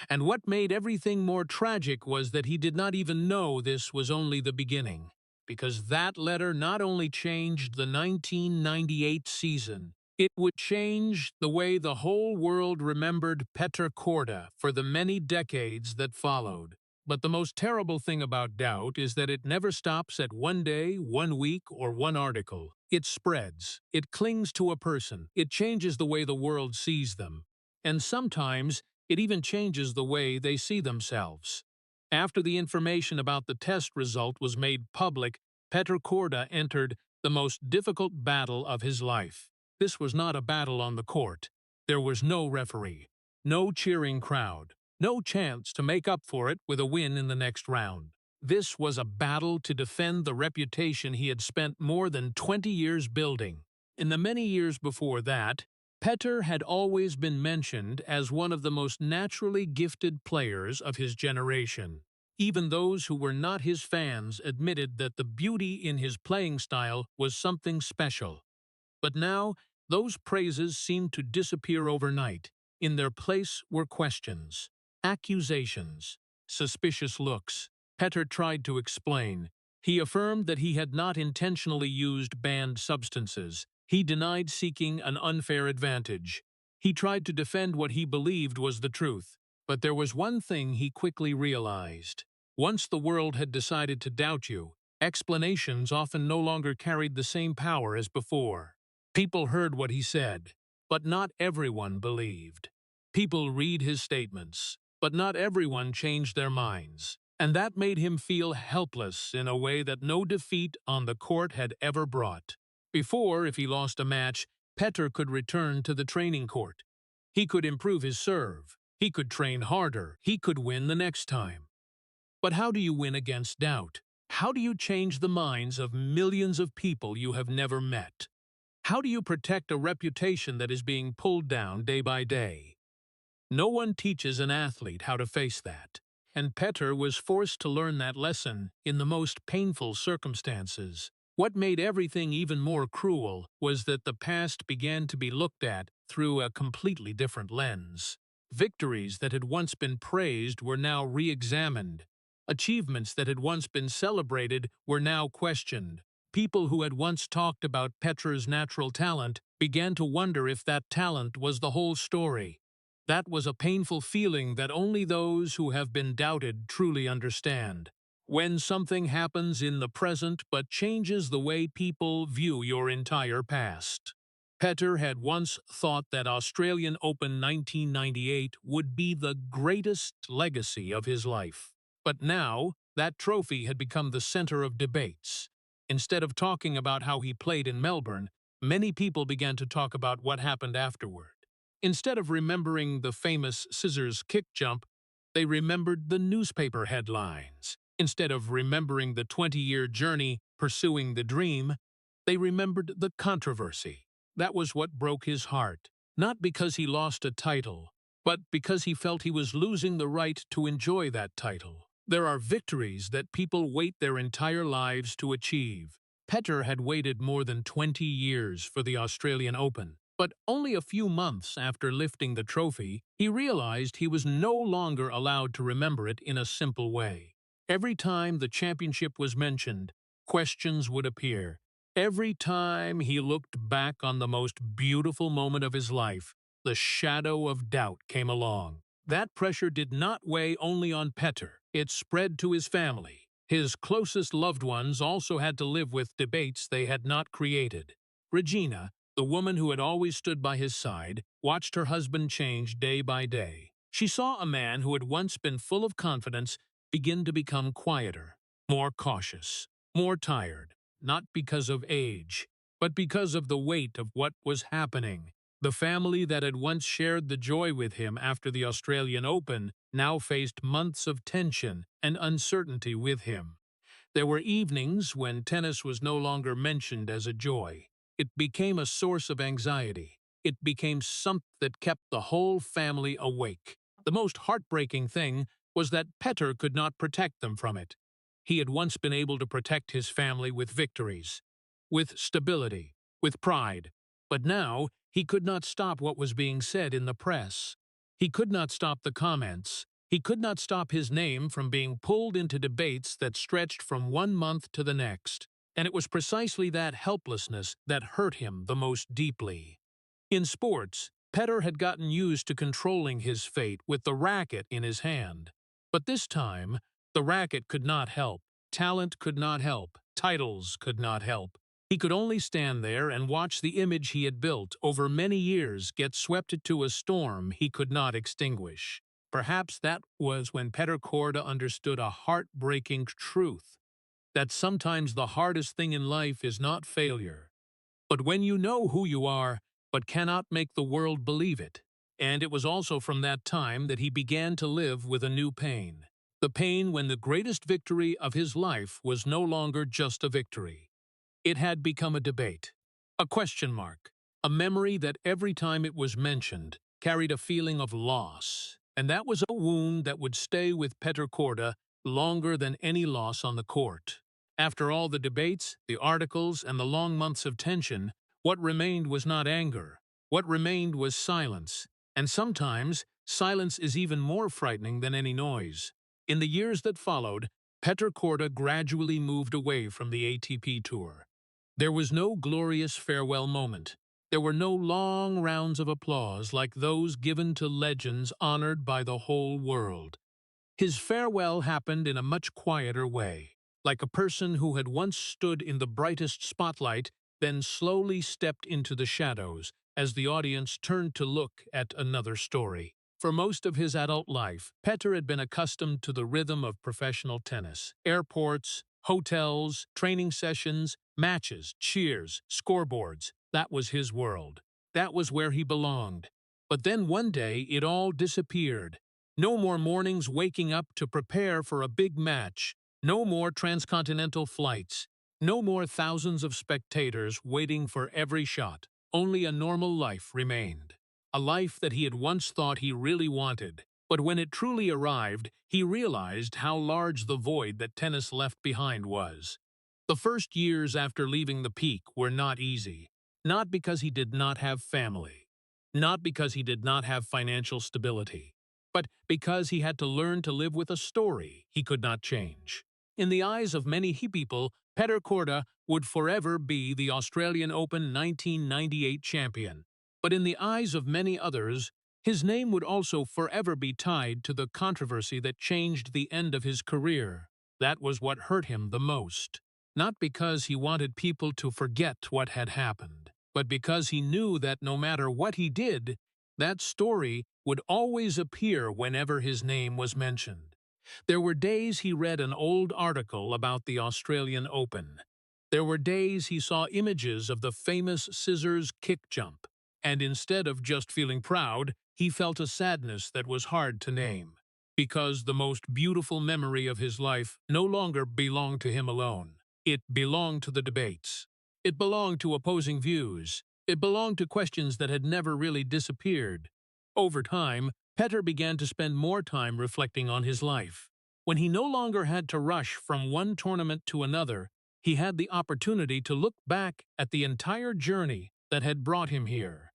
And what made everything more tragic was that he did not even know this was only the beginning. because that letter not only changed the 1998 season, it would change the way the whole world remembered Petr Korda for the many decades that followed. But the most terrible thing about doubt is that it never stops at one day, 1 week, or one article. It spreads. It clings to a person. It changes the way the world sees them. And sometimes, it even changes the way they see themselves. After the information about the test result was made public, Petr Korda entered the most difficult battle of his life. This was not a battle on the court. There was no referee, no cheering crowd, no chance to make up for it with a win in the next round. This was a battle to defend the reputation he had spent more than 20 years building. In the many years before that, Petr had always been mentioned as one of the most naturally gifted players of his generation. Even those who were not his fans admitted that the beauty in his playing style was something special. But now, those praises seemed to disappear overnight. In their place were questions, accusations, suspicious looks. Petr tried to explain. He affirmed that he had not intentionally used banned substances. He denied seeking an unfair advantage. He tried to defend what he believed was the truth. But there was one thing he quickly realized. Once the world had decided to doubt you, explanations often no longer carried the same power as before. People heard what he said, but not everyone believed. People read his statements, but not everyone changed their minds. And that made him feel helpless in a way that no defeat on the court had ever brought. Before, if he lost a match, Petr could return to the training court. He could improve his serve. He could train harder. He could win the next time. But how do you win against doubt? How do you change the minds of millions of people you have never met? How do you protect a reputation that is being pulled down day by day? No one teaches an athlete how to face that. And Petr was forced to learn that lesson in the most painful circumstances. What made everything even more cruel was that the past began to be looked at through a completely different lens. Victories that had once been praised were now re-examined. Achievements that had once been celebrated were now questioned. People who had once talked about Petr's natural talent began to wonder if that talent was the whole story. That was a painful feeling that only those who have been doubted truly understand. When something happens in the present but changes the way people view your entire past. Petr had once thought that Australian Open 1998 would be the greatest legacy of his life. But now, that trophy had become the center of debates. Instead of talking about how he played in Melbourne, many people began to talk about what happened afterward. Instead of remembering the famous scissors kick jump, they remembered the newspaper headlines. Instead of remembering the 20-year journey pursuing the dream, they remembered the controversy. That was what broke his heart, not because he lost a title, but because he felt he was losing the right to enjoy that title. There are victories that people wait their entire lives to achieve. Petr had waited more than 20 years for the Australian Open, but only a few months after lifting the trophy, he realized he was no longer allowed to remember it in a simple way. Every time the championship was mentioned, questions would appear. Every time he looked back on the most beautiful moment of his life, the shadow of doubt came along. That pressure did not weigh only on Petr. It spread to his family. His closest loved ones also had to live with debates they had not created. Regina, the woman who had always stood by his side, watched her husband change day by day. She saw a man who had once been full of confidence begin to become quieter, more cautious, more tired, not because of age, but because of the weight of what was happening. The family that had once shared the joy with him after the Australian Open now faced months of tension and uncertainty with him. There were evenings when tennis was no longer mentioned as a joy. It became a source of anxiety. It became something that kept the whole family awake. The most heartbreaking thing was that Petr could not protect them from it. He had once been able to protect his family with victories, with stability, with pride. But now, he could not stop what was being said in the press. He could not stop the comments. He could not stop his name from being pulled into debates that stretched from one month to the next, and it was precisely that helplessness that hurt him the most deeply. In sports, Petr had gotten used to controlling his fate with the racket in his hand. But this time, the racket could not help, talent could not help, titles could not help. He could only stand there and watch the image he had built over many years get swept into a storm he could not extinguish. Perhaps that was when Petr Korda understood a heartbreaking truth, that sometimes the hardest thing in life is not failure, but when you know who you are, but cannot make the world believe it. And it was also from that time that he began to live with a new pain. The pain when the greatest victory of his life was no longer just a victory. It had become a debate, a question mark, a memory that every time it was mentioned carried a feeling of loss. And that was a wound that would stay with Petr Korda longer than any loss on the court. After all the debates, the articles, and the long months of tension, what remained was not anger. What remained was silence. And sometimes, silence is even more frightening than any noise. In the years that followed, Petr Korda gradually moved away from the ATP Tour. There was no glorious farewell moment. There were no long rounds of applause like those given to legends honored by the whole world. His farewell happened in a much quieter way, like a person who had once stood in the brightest spotlight, then slowly stepped into the shadows as the audience turned to look at another story. For most of his adult life, Petr had been accustomed to the rhythm of professional tennis. Airports, hotels, training sessions, matches, cheers, scoreboards. That was his world. That was where he belonged. But then one day it all disappeared. No more mornings waking up to prepare for a big match. No more transcontinental flights. No more thousands of spectators waiting for every shot. Only a normal life remained. A life that he had once thought he really wanted. But when it truly arrived, he realized how large the void that tennis left behind was. The first years after leaving the peak were not easy. Not because he did not have family. Not because he did not have financial stability. But because he had to learn to live with a story he could not change. In the eyes of many people, Petr Korda would forever be the Australian Open 1998 champion. But in the eyes of many others, his name would also forever be tied to the controversy that changed the end of his career. That was what hurt him the most. Not because he wanted people to forget what had happened, but because he knew that no matter what he did, that story would always appear whenever his name was mentioned. There were days he read an old article about the Australian Open. There were days he saw images of the famous scissors kick jump, and instead of just feeling proud, he felt a sadness that was hard to name. Because the most beautiful memory of his life no longer belonged to him alone. It belonged to the debates. It belonged to opposing views. It belonged to questions that had never really disappeared. Over time, Petr began to spend more time reflecting on his life. When he no longer had to rush from one tournament to another, he had the opportunity to look back at the entire journey that had brought him here.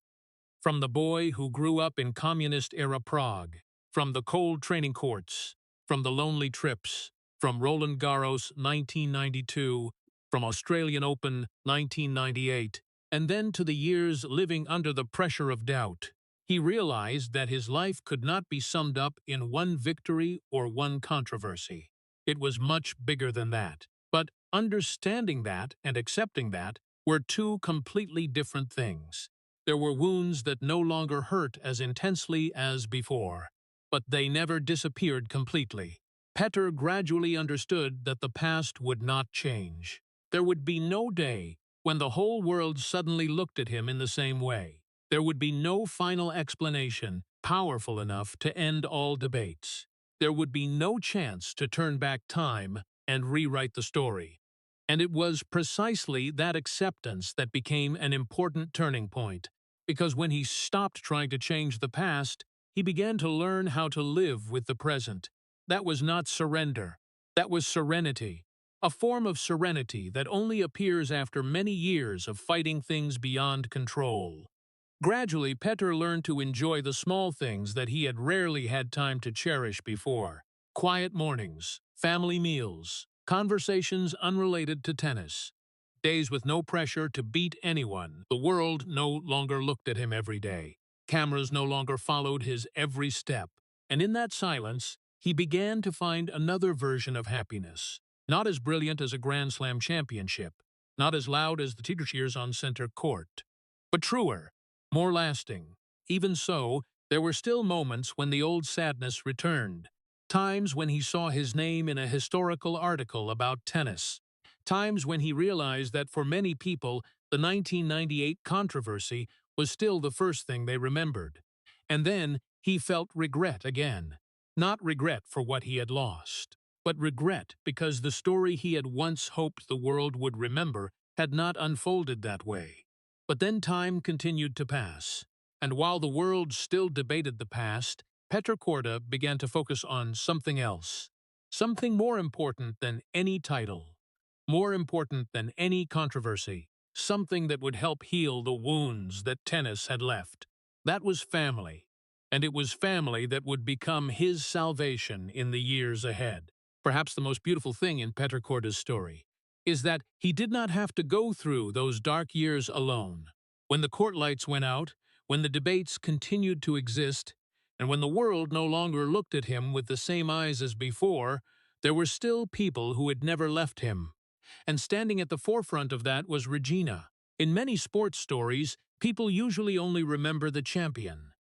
From the boy who grew up in communist-era Prague, from the cold training courts, from the lonely trips, from Roland Garros 1992, from Australian Open 1998, and then to the years living under the pressure of doubt. He realized that his life could not be summed up in one victory or one controversy. It was much bigger than that. But understanding that and accepting that were two completely different things. There were wounds that no longer hurt as intensely as before, but they never disappeared completely. Petr gradually understood that the past would not change. There would be no day when the whole world suddenly looked at him in the same way. There would be no final explanation powerful enough to end all debates. There would be no chance to turn back time and rewrite the story. And it was precisely that acceptance that became an important turning point, because when he stopped trying to change the past, he began to learn how to live with the present. That was not surrender. That was serenity. A form of serenity that only appears after many years of fighting things beyond control. Gradually, Petr learned to enjoy the small things that he had rarely had time to cherish before. Quiet mornings, family meals, conversations unrelated to tennis, days with no pressure to beat anyone. The world no longer looked at him every day. Cameras no longer followed his every step. And in that silence, he began to find another version of happiness. Not as brilliant as a Grand Slam championship, not as loud as the teacher cheers on center court, but truer, more lasting. Even so, there were still moments when the old sadness returned. Times when he saw his name in a historical article about tennis. Times when he realized that for many people, the 1998 controversy was still the first thing they remembered. And then he felt regret again. Not regret for what he had lost, but regret because the story he had once hoped the world would remember had not unfolded that way. But then time continued to pass, and while the world still debated the past, Petr Korda began to focus on something else, something more important than any title, more important than any controversy, something that would help heal the wounds that tennis had left. That was family, and it was family that would become his salvation in the years ahead. Perhaps the most beautiful thing in Petr Korda's story is that he did not have to go through those dark years alone. When the court lights went out, when the debates continued to exist, and when the world no longer looked at him with the same eyes as before, there were still people who had never left him. And standing at the forefront of that was Regina. In many sports stories, people usually only remember the champion.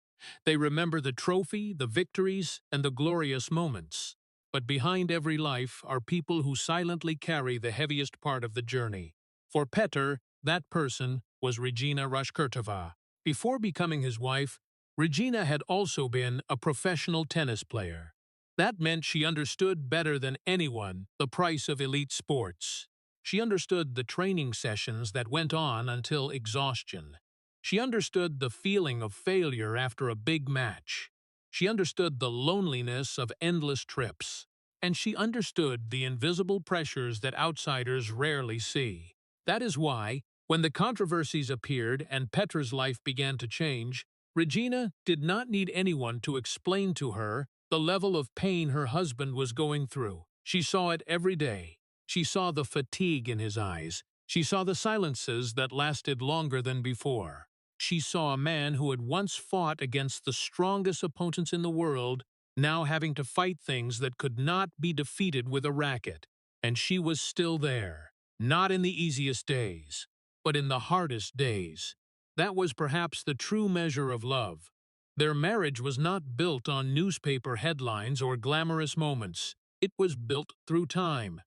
They remember the trophy, the victories, and the glorious moments. But behind every life are people who silently carry the heaviest part of the journey. For Petr, that person was Regina Rashkurtova. Before becoming his wife, Regina had also been a professional tennis player. That meant she understood better than anyone the price of elite sports. She understood the training sessions that went on until exhaustion. She understood the feeling of failure after a big match. She understood the loneliness of endless trips. And she understood the invisible pressures that outsiders rarely see. That is why, when the controversies appeared and Petr's life began to change, Regina did not need anyone to explain to her the level of pain her husband was going through. She saw it every day. She saw the fatigue in his eyes. She saw the silences that lasted longer than before. She saw a man who had once fought against the strongest opponents in the world, now having to fight things that could not be defeated with a racket. And she was still there, not in the easiest days, but in the hardest days. That was perhaps the true measure of love. Their marriage was not built on newspaper headlines or glamorous moments. It was built through time,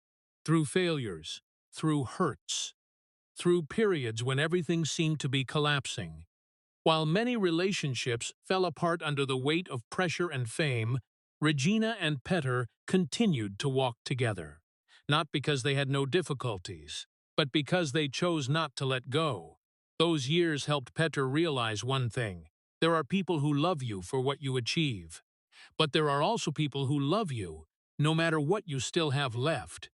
through failures, through hurts, through periods when everything seemed to be collapsing. While many relationships fell apart under the weight of pressure and fame, Regina and Petr continued to walk together. Not because they had no difficulties, but because they chose not to let go. Those years helped Petr realize one thing: there are people who love you for what you achieve. But there are also people who love you, no matter what you still have left.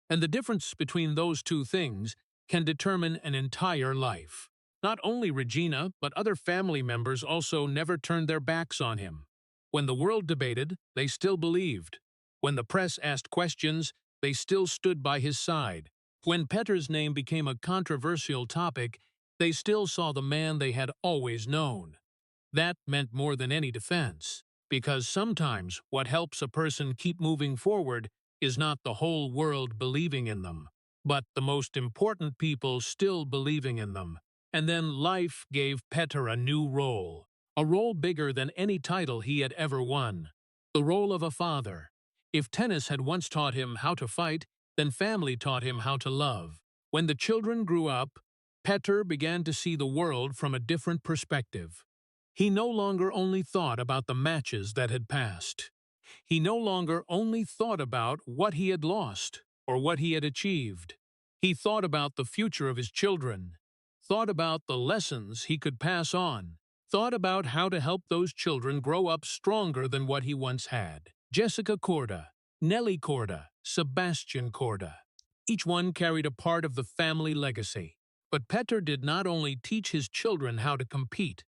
And the difference between those two things can determine an entire life. Not only Regina, but other family members also never turned their backs on him. When the world debated, they still believed. When the press asked questions, they still stood by his side. When Petr's name became a controversial topic, they still saw the man they had always known. That meant more than any defense, because sometimes what helps a person keep moving forward is not the whole world believing in them, but the most important people still believing in them. And then life gave Petr a role bigger than any title he had ever won, the role of a father. If tennis had once taught him how to fight, then family taught him how to love. When the children grew up, Petr began to see the world from a different perspective. He no longer only thought about the matches that had passed. He no longer only thought about what he had lost or what he had achieved. He thought about the future of his children, thought about the lessons he could pass on, thought about how to help those children grow up stronger than what he once had. Jessica Korda, Nelly Korda, Sebastian Korda. Each one carried a part of the family legacy. But Petr did not only teach his children how to compete,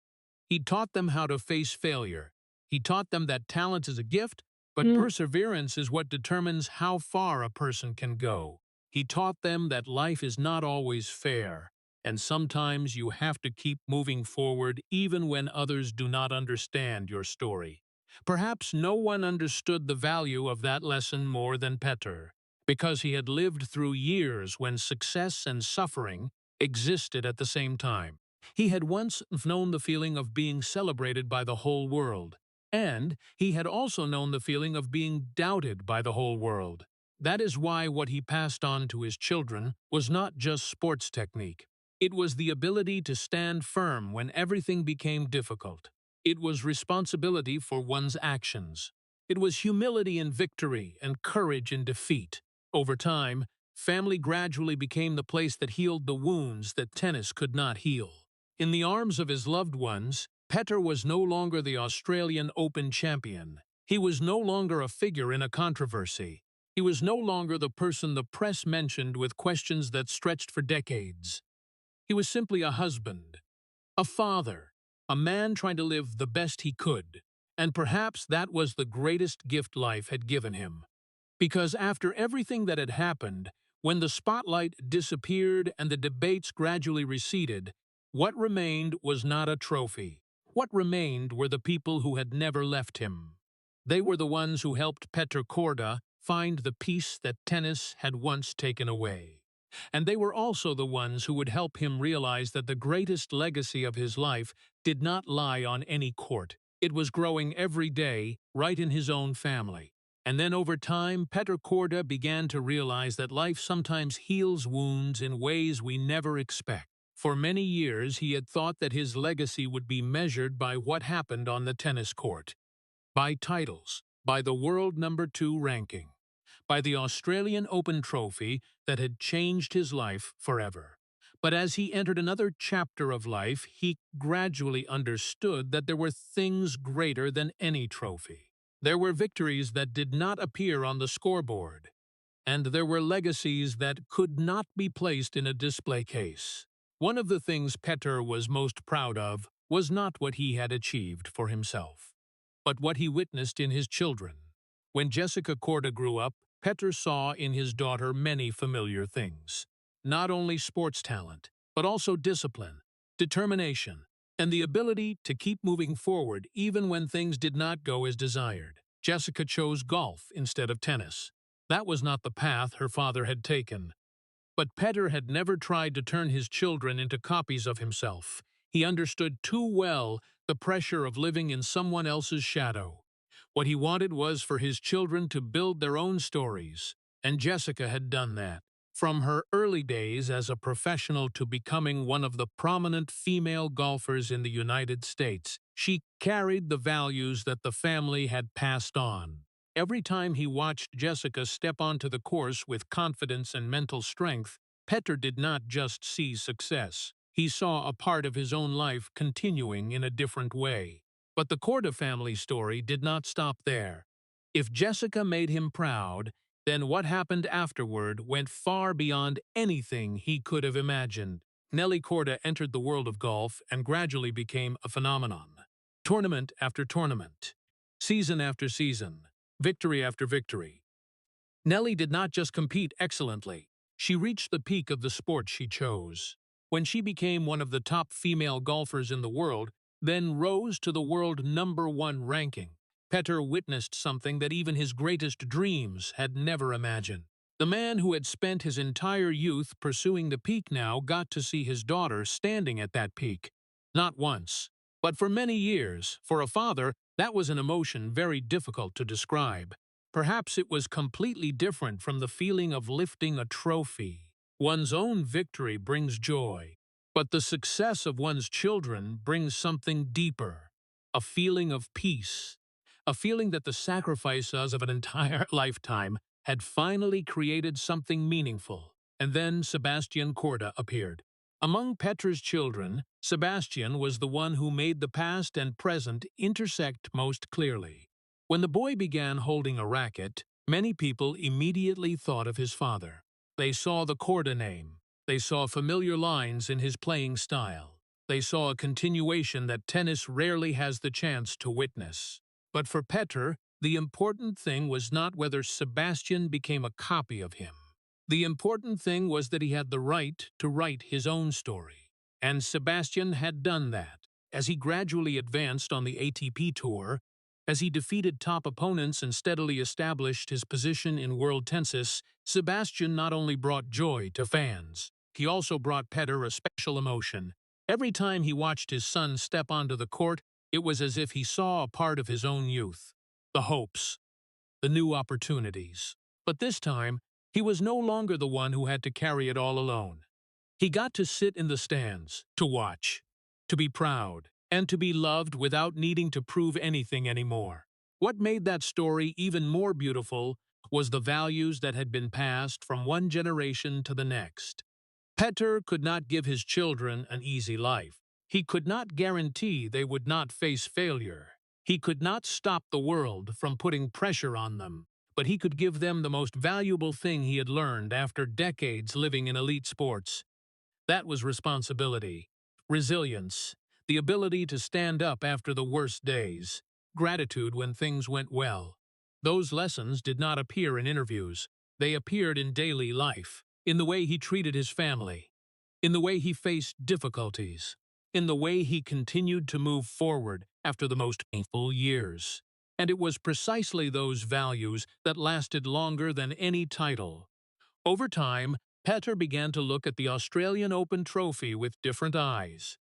He taught them how to face failure. He taught them that talent is a gift, but perseverance is what determines how far a person can go. He taught them that life is not always fair, and sometimes you have to keep moving forward even when others do not understand your story. Perhaps no one understood the value of that lesson more than Petr, because he had lived through years when success and suffering existed at the same time. He had once known the feeling of being celebrated by the whole world, and he had also known the feeling of being doubted by the whole world. That is why what he passed on to his children was not just sports technique. It was the ability to stand firm when everything became difficult. It was responsibility for one's actions. It was humility in victory and courage in defeat. Over time, family gradually became the place that healed the wounds that tennis could not heal. In the arms of his loved ones, Petr was no longer the Australian Open champion. He was no longer a figure in a controversy. He was no longer the person the press mentioned with questions that stretched for decades. He was simply a husband, a father, a man trying to live the best he could. And perhaps that was the greatest gift life had given him. Because after everything that had happened, when the spotlight disappeared and the debates gradually receded, what remained was not a trophy. What remained were the people who had never left him. They were the ones who helped Petr Korda find the peace that tennis had once taken away. And they were also the ones who would help him realize that the greatest legacy of his life did not lie on any court. It was growing every day, right in his own family. And then over time, Petr Korda began to realize that life sometimes heals wounds in ways we never expect. For many years, he had thought that his legacy would be measured by what happened on the tennis court. By titles, by the world #2 ranking, by the Australian Open trophy that had changed his life forever. But as he entered another chapter of life, he gradually understood that there were things greater than any trophy. There were victories that did not appear on the scoreboard, and there were legacies that could not be placed in a display case. One of the things Petr was most proud of was not what he had achieved for himself, but what he witnessed in his children. When Jessica Korda grew up, Petr saw in his daughter many familiar things. Not only sports talent, but also discipline, determination, and the ability to keep moving forward even when things did not go as desired. Jessica chose golf instead of tennis. That was not the path her father had taken. But Petr had never tried to turn his children into copies of himself. He understood too well the pressure of living in someone else's shadow. What he wanted was for his children to build their own stories, and Jessica had done that. From her early days as a professional to becoming one of the prominent female golfers in the United States, she carried the values that the family had passed on. Every time he watched Jessica step onto the course with confidence and mental strength, Petr did not just see success. He saw a part of his own life continuing in a different way. But the Korda family story did not stop there. If Jessica made him proud, then what happened afterward went far beyond anything he could have imagined. Nelly Korda entered the world of golf and gradually became a phenomenon. Tournament after tournament, season after season, victory after victory. Nelly did not just compete excellently, she reached the peak of the sport she chose. When she became one of the top female golfers in the world, then rose to the world #1 ranking, Petr witnessed something that even his greatest dreams had never imagined. The man who had spent his entire youth pursuing the peak now got to see his daughter standing at that peak. Not once, but for many years. For a father, that was an emotion very difficult to describe. Perhaps it was completely different from the feeling of lifting a trophy. One's own victory brings joy, but the success of one's children brings something deeper, a feeling of peace, a feeling that the sacrifices of an entire lifetime had finally created something meaningful. And then Sebastian Korda appeared. Among Petr's children, Sebastian was the one who made the past and present intersect most clearly. When the boy began holding a racket, many people immediately thought of his father. They saw the Korda name. They saw familiar lines in his playing style. They saw a continuation that tennis rarely has the chance to witness. But for Petr, the important thing was not whether Sebastian became a copy of him. The important thing was that he had the right to write his own story. And Sebastian had done that. As he gradually advanced on the ATP Tour, as he defeated top opponents and steadily established his position in world tennis, Sebastian not only brought joy to fans, he also brought Petr a special emotion. Every time he watched his son step onto the court, it was as if he saw a part of his own youth, the hopes, the new opportunities. But this time, he was no longer the one who had to carry it all alone. He got to sit in the stands, to watch, to be proud, and to be loved without needing to prove anything anymore. What made that story even more beautiful was the values that had been passed from one generation to the next. Petr could not give his children an easy life. He could not guarantee they would not face failure. He could not stop the world from putting pressure on them, but he could give them the most valuable thing he had learned after decades living in elite sports. That was responsibility, resilience, the ability to stand up after the worst days, gratitude when things went well. Those lessons did not appear in interviews. They appeared in daily life, in the way he treated his family, in the way he faced difficulties, in the way he continued to move forward after the most painful years. And it was precisely those values that lasted longer than any title. Over time, Petr began to look at the Australian Open trophy with different eyes.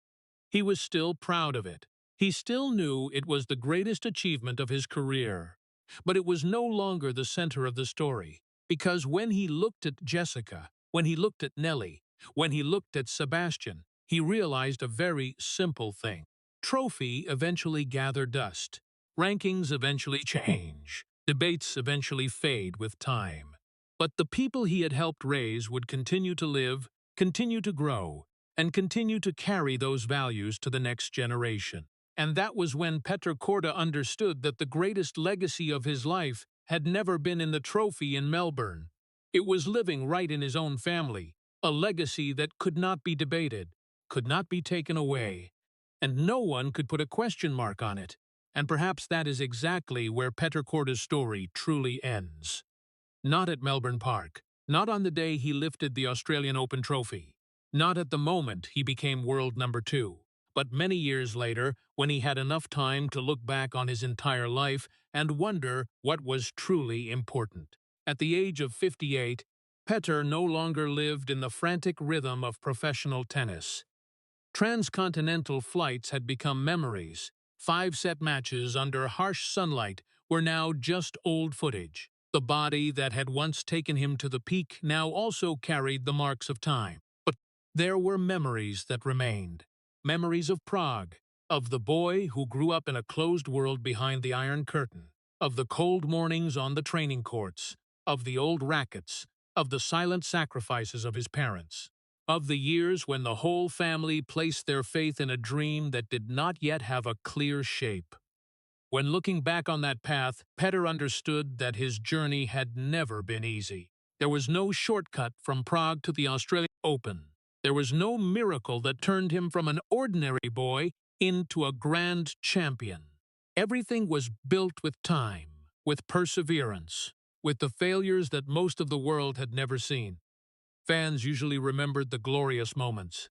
He was still proud of it. He still knew it was the greatest achievement of his career. But it was no longer the center of the story, because when he looked at Jessica, when he looked at Nelly, when he looked at Sebastian, he realized a very simple thing. Trophy eventually gather dust. Rankings eventually change. Debates eventually fade with time. But the people he had helped raise would continue to live, continue to grow, and continue to carry those values to the next generation. And that was when Petr Korda understood that the greatest legacy of his life had never been in the trophy in Melbourne. It was living right in his own family, a legacy that could not be debated, could not be taken away, and no one could put a question mark on it. And perhaps that is exactly where Petr Korda's story truly ends. Not at Melbourne Park, not on the day he lifted the Australian Open trophy, not at the moment he became world number 2, but many years later when he had enough time to look back on his entire life and wonder what was truly important. At the age of 58, Petr no longer lived in the frantic rhythm of professional tennis. Transcontinental flights had become memories. 5-set matches under harsh sunlight were now just old footage. The body that had once taken him to the peak now also carried the marks of time. But there were memories that remained. Memories of Prague, of the boy who grew up in a closed world behind the Iron Curtain, of the cold mornings on the training courts, of the old rackets, of the silent sacrifices of his parents, of the years when the whole family placed their faith in a dream that did not yet have a clear shape. When looking back on that path, Petr understood that his journey had never been easy. There was no shortcut from Prague to the Australian Open. There was no miracle that turned him from an ordinary boy into a grand champion. Everything was built with time, with perseverance, with the failures that most of the world had never seen. Fans usually remembered the glorious moments.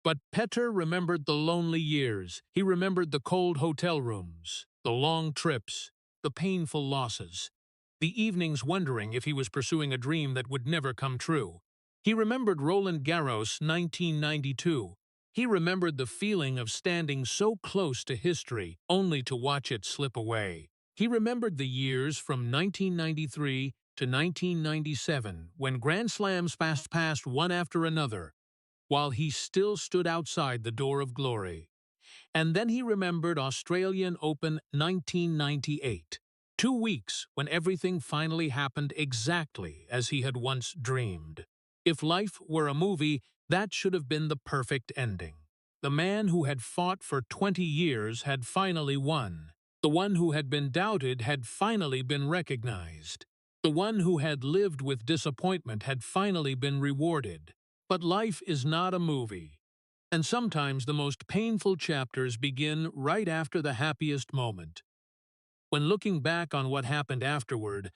But Petr remembered the lonely years. He remembered the cold hotel rooms, the long trips, the painful losses, the evenings wondering if he was pursuing a dream that would never come true. He remembered Roland Garros 1992. He remembered the feeling of standing so close to history only to watch it slip away. He remembered the years from 1993 to 1997 when Grand Slams passed one after another, while he still stood outside the door of glory. And then he remembered Australian Open 1998, 2 weeks when everything finally happened exactly as he had once dreamed. If life were a movie, that should have been the perfect ending. The man who had fought for 20 years had finally won. The one who had been doubted had finally been recognized. The one who had lived with disappointment had finally been rewarded. But life is not a movie. And sometimes the most painful chapters begin right after the happiest moment. When looking back on what happened afterward,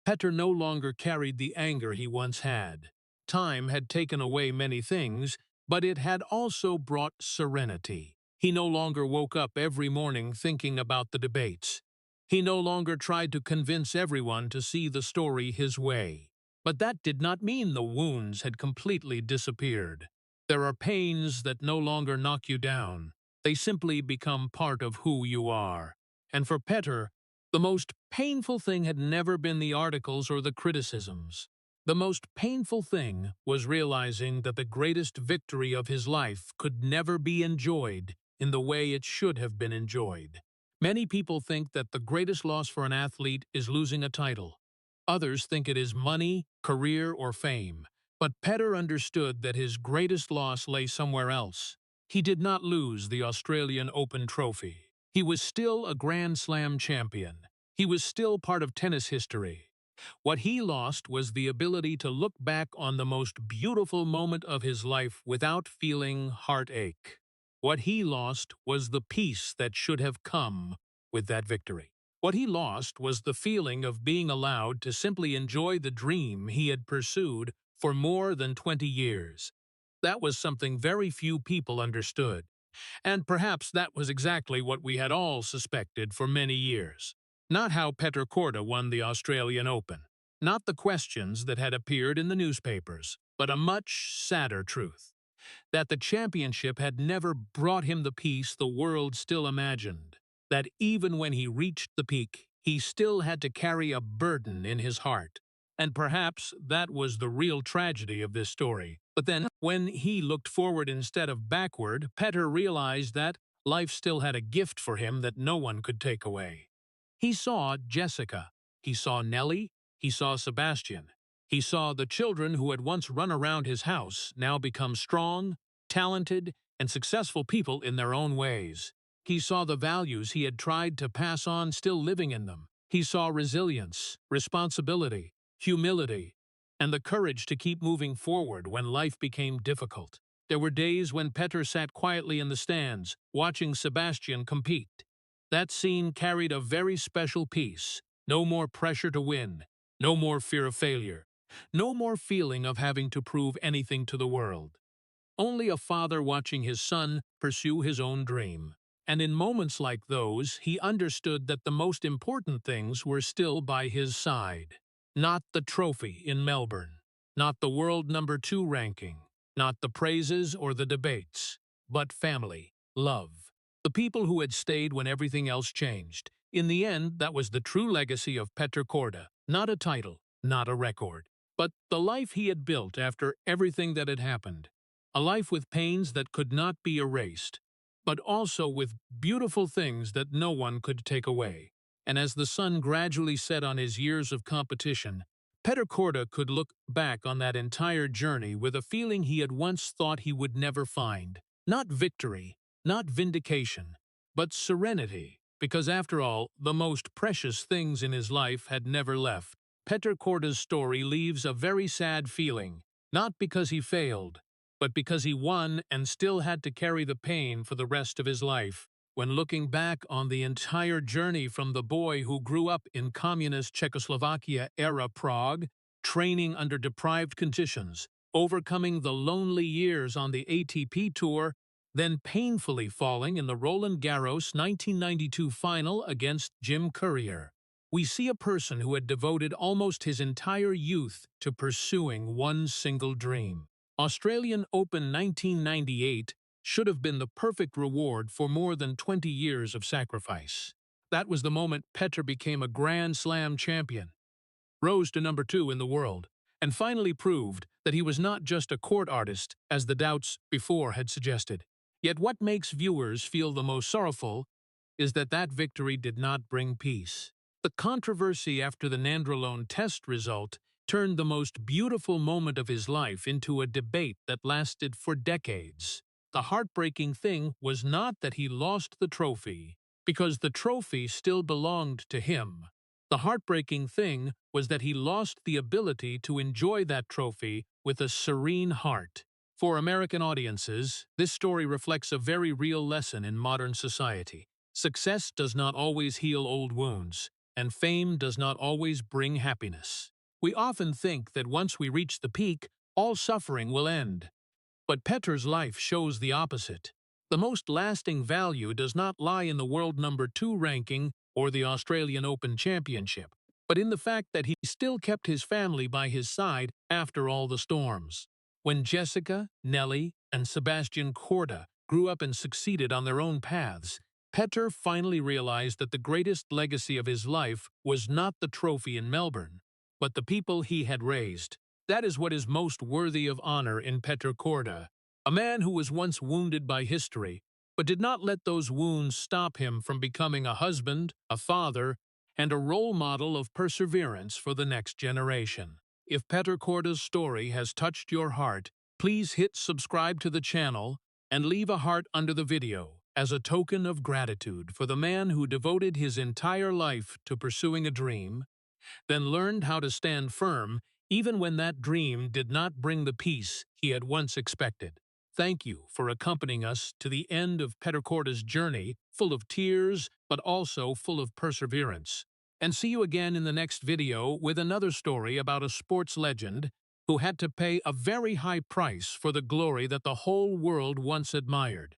Petr no longer carried the anger he once had. Time had taken away many things, but it had also brought serenity. He no longer woke up every morning thinking about the debates. He no longer tried to convince everyone to see the story his way. But that did not mean the wounds had completely disappeared. There are pains that no longer knock you down. They simply become part of who you are. And for Petr, the most painful thing had never been the articles or the criticisms. The most painful thing was realizing that the greatest victory of his life could never be enjoyed in the way it should have been enjoyed. Many people think that the greatest loss for an athlete is losing a title. Others think it is money, career, or fame. But Petr understood that his greatest loss lay somewhere else. He did not lose the Australian Open trophy. He was still a Grand Slam champion. He was still part of tennis history. What he lost was the ability to look back on the most beautiful moment of his life without feeling heartache. What he lost was the peace that should have come with that victory. What he lost was the feeling of being allowed to simply enjoy the dream he had pursued for more than 20 years. That was something very few people understood. And perhaps that was exactly what we had all suspected for many years. Not how Petr Korda won the Australian Open. Not the questions that had appeared in the newspapers, but a much sadder truth. That the championship had never brought him the peace the world still imagined. That even when he reached the peak, he still had to carry a burden in his heart. And perhaps that was the real tragedy of this story. But then, when he looked forward instead of backward, Petr realized that life still had a gift for him that no one could take away. He saw Jessica. He saw Nellie. He saw Sebastian. He saw the children who had once run around his house now become strong, talented, and successful people in their own ways. He saw the values he had tried to pass on still living in them. He saw resilience, responsibility, humility, and the courage to keep moving forward when life became difficult. There were days when Petr sat quietly in the stands, watching Sebastian compete. That scene carried a very special peace. No more pressure to win. No more fear of failure. No more feeling of having to prove anything to the world. Only a father watching his son pursue his own dream. And in moments like those, he understood that the most important things were still by his side. Not the trophy in Melbourne. Not the world #2 ranking. Not the praises or the debates. But family, love. The people who had stayed when everything else changed. In the end, that was the true legacy of Petr Korda. Not a title, not a record, but the life he had built after everything that had happened. A life with pains that could not be erased, but also with beautiful things that no one could take away. And as the sun gradually set on his years of competition, Petr Korda could look back on that entire journey with a feeling he had once thought he would never find. Not victory, not vindication, but serenity, because after all, the most precious things in his life had never left. Petr Korda's story leaves a very sad feeling, not because he failed, but because he won and still had to carry the pain for the rest of his life. When looking back on the entire journey from the boy who grew up in communist Czechoslovakia-era Prague, training under deprived conditions, overcoming the lonely years on the ATP Tour, then painfully falling in the Roland Garros 1992 final against Jim Courier, we see a person who had devoted almost his entire youth to pursuing one single dream. Australian Open 1998 should have been the perfect reward for more than 20 years of sacrifice. That was the moment Petr became a Grand Slam champion, rose to #2 in the world, and finally proved that he was not just a court artist, as the doubts before had suggested. Yet what makes viewers feel the most sorrowful is that that victory did not bring peace. The controversy after the Nandrolone test result turned the most beautiful moment of his life into a debate that lasted for decades. The heartbreaking thing was not that he lost the trophy, because the trophy still belonged to him. The heartbreaking thing was that he lost the ability to enjoy that trophy with a serene heart. For American audiences, this story reflects a very real lesson in modern society. Success does not always heal old wounds, and fame does not always bring happiness. We often think that once we reach the peak, all suffering will end. But Petr's life shows the opposite. The most lasting value does not lie in the world number 2 ranking or the Australian Open Championship, but in the fact that he still kept his family by his side after all the storms. When Jessica, Nellie, and Sebastian Korda grew up and succeeded on their own paths, Petr finally realized that the greatest legacy of his life was not the trophy in Melbourne, but the people he had raised. That is what is most worthy of honor in Petr Korda, a man who was once wounded by history, but did not let those wounds stop him from becoming a husband, a father, and a role model of perseverance for the next generation. If Petr Korda's story has touched your heart, please hit subscribe to the channel and leave a heart under the video as a token of gratitude for the man who devoted his entire life to pursuing a dream, then learned how to stand firm even when that dream did not bring the peace he had once expected. Thank you for accompanying us to the end of Petr Korda's journey, full of tears but also full of perseverance. And see you again in the next video with another story about a sports legend who had to pay a very high price for the glory that the whole world once admired.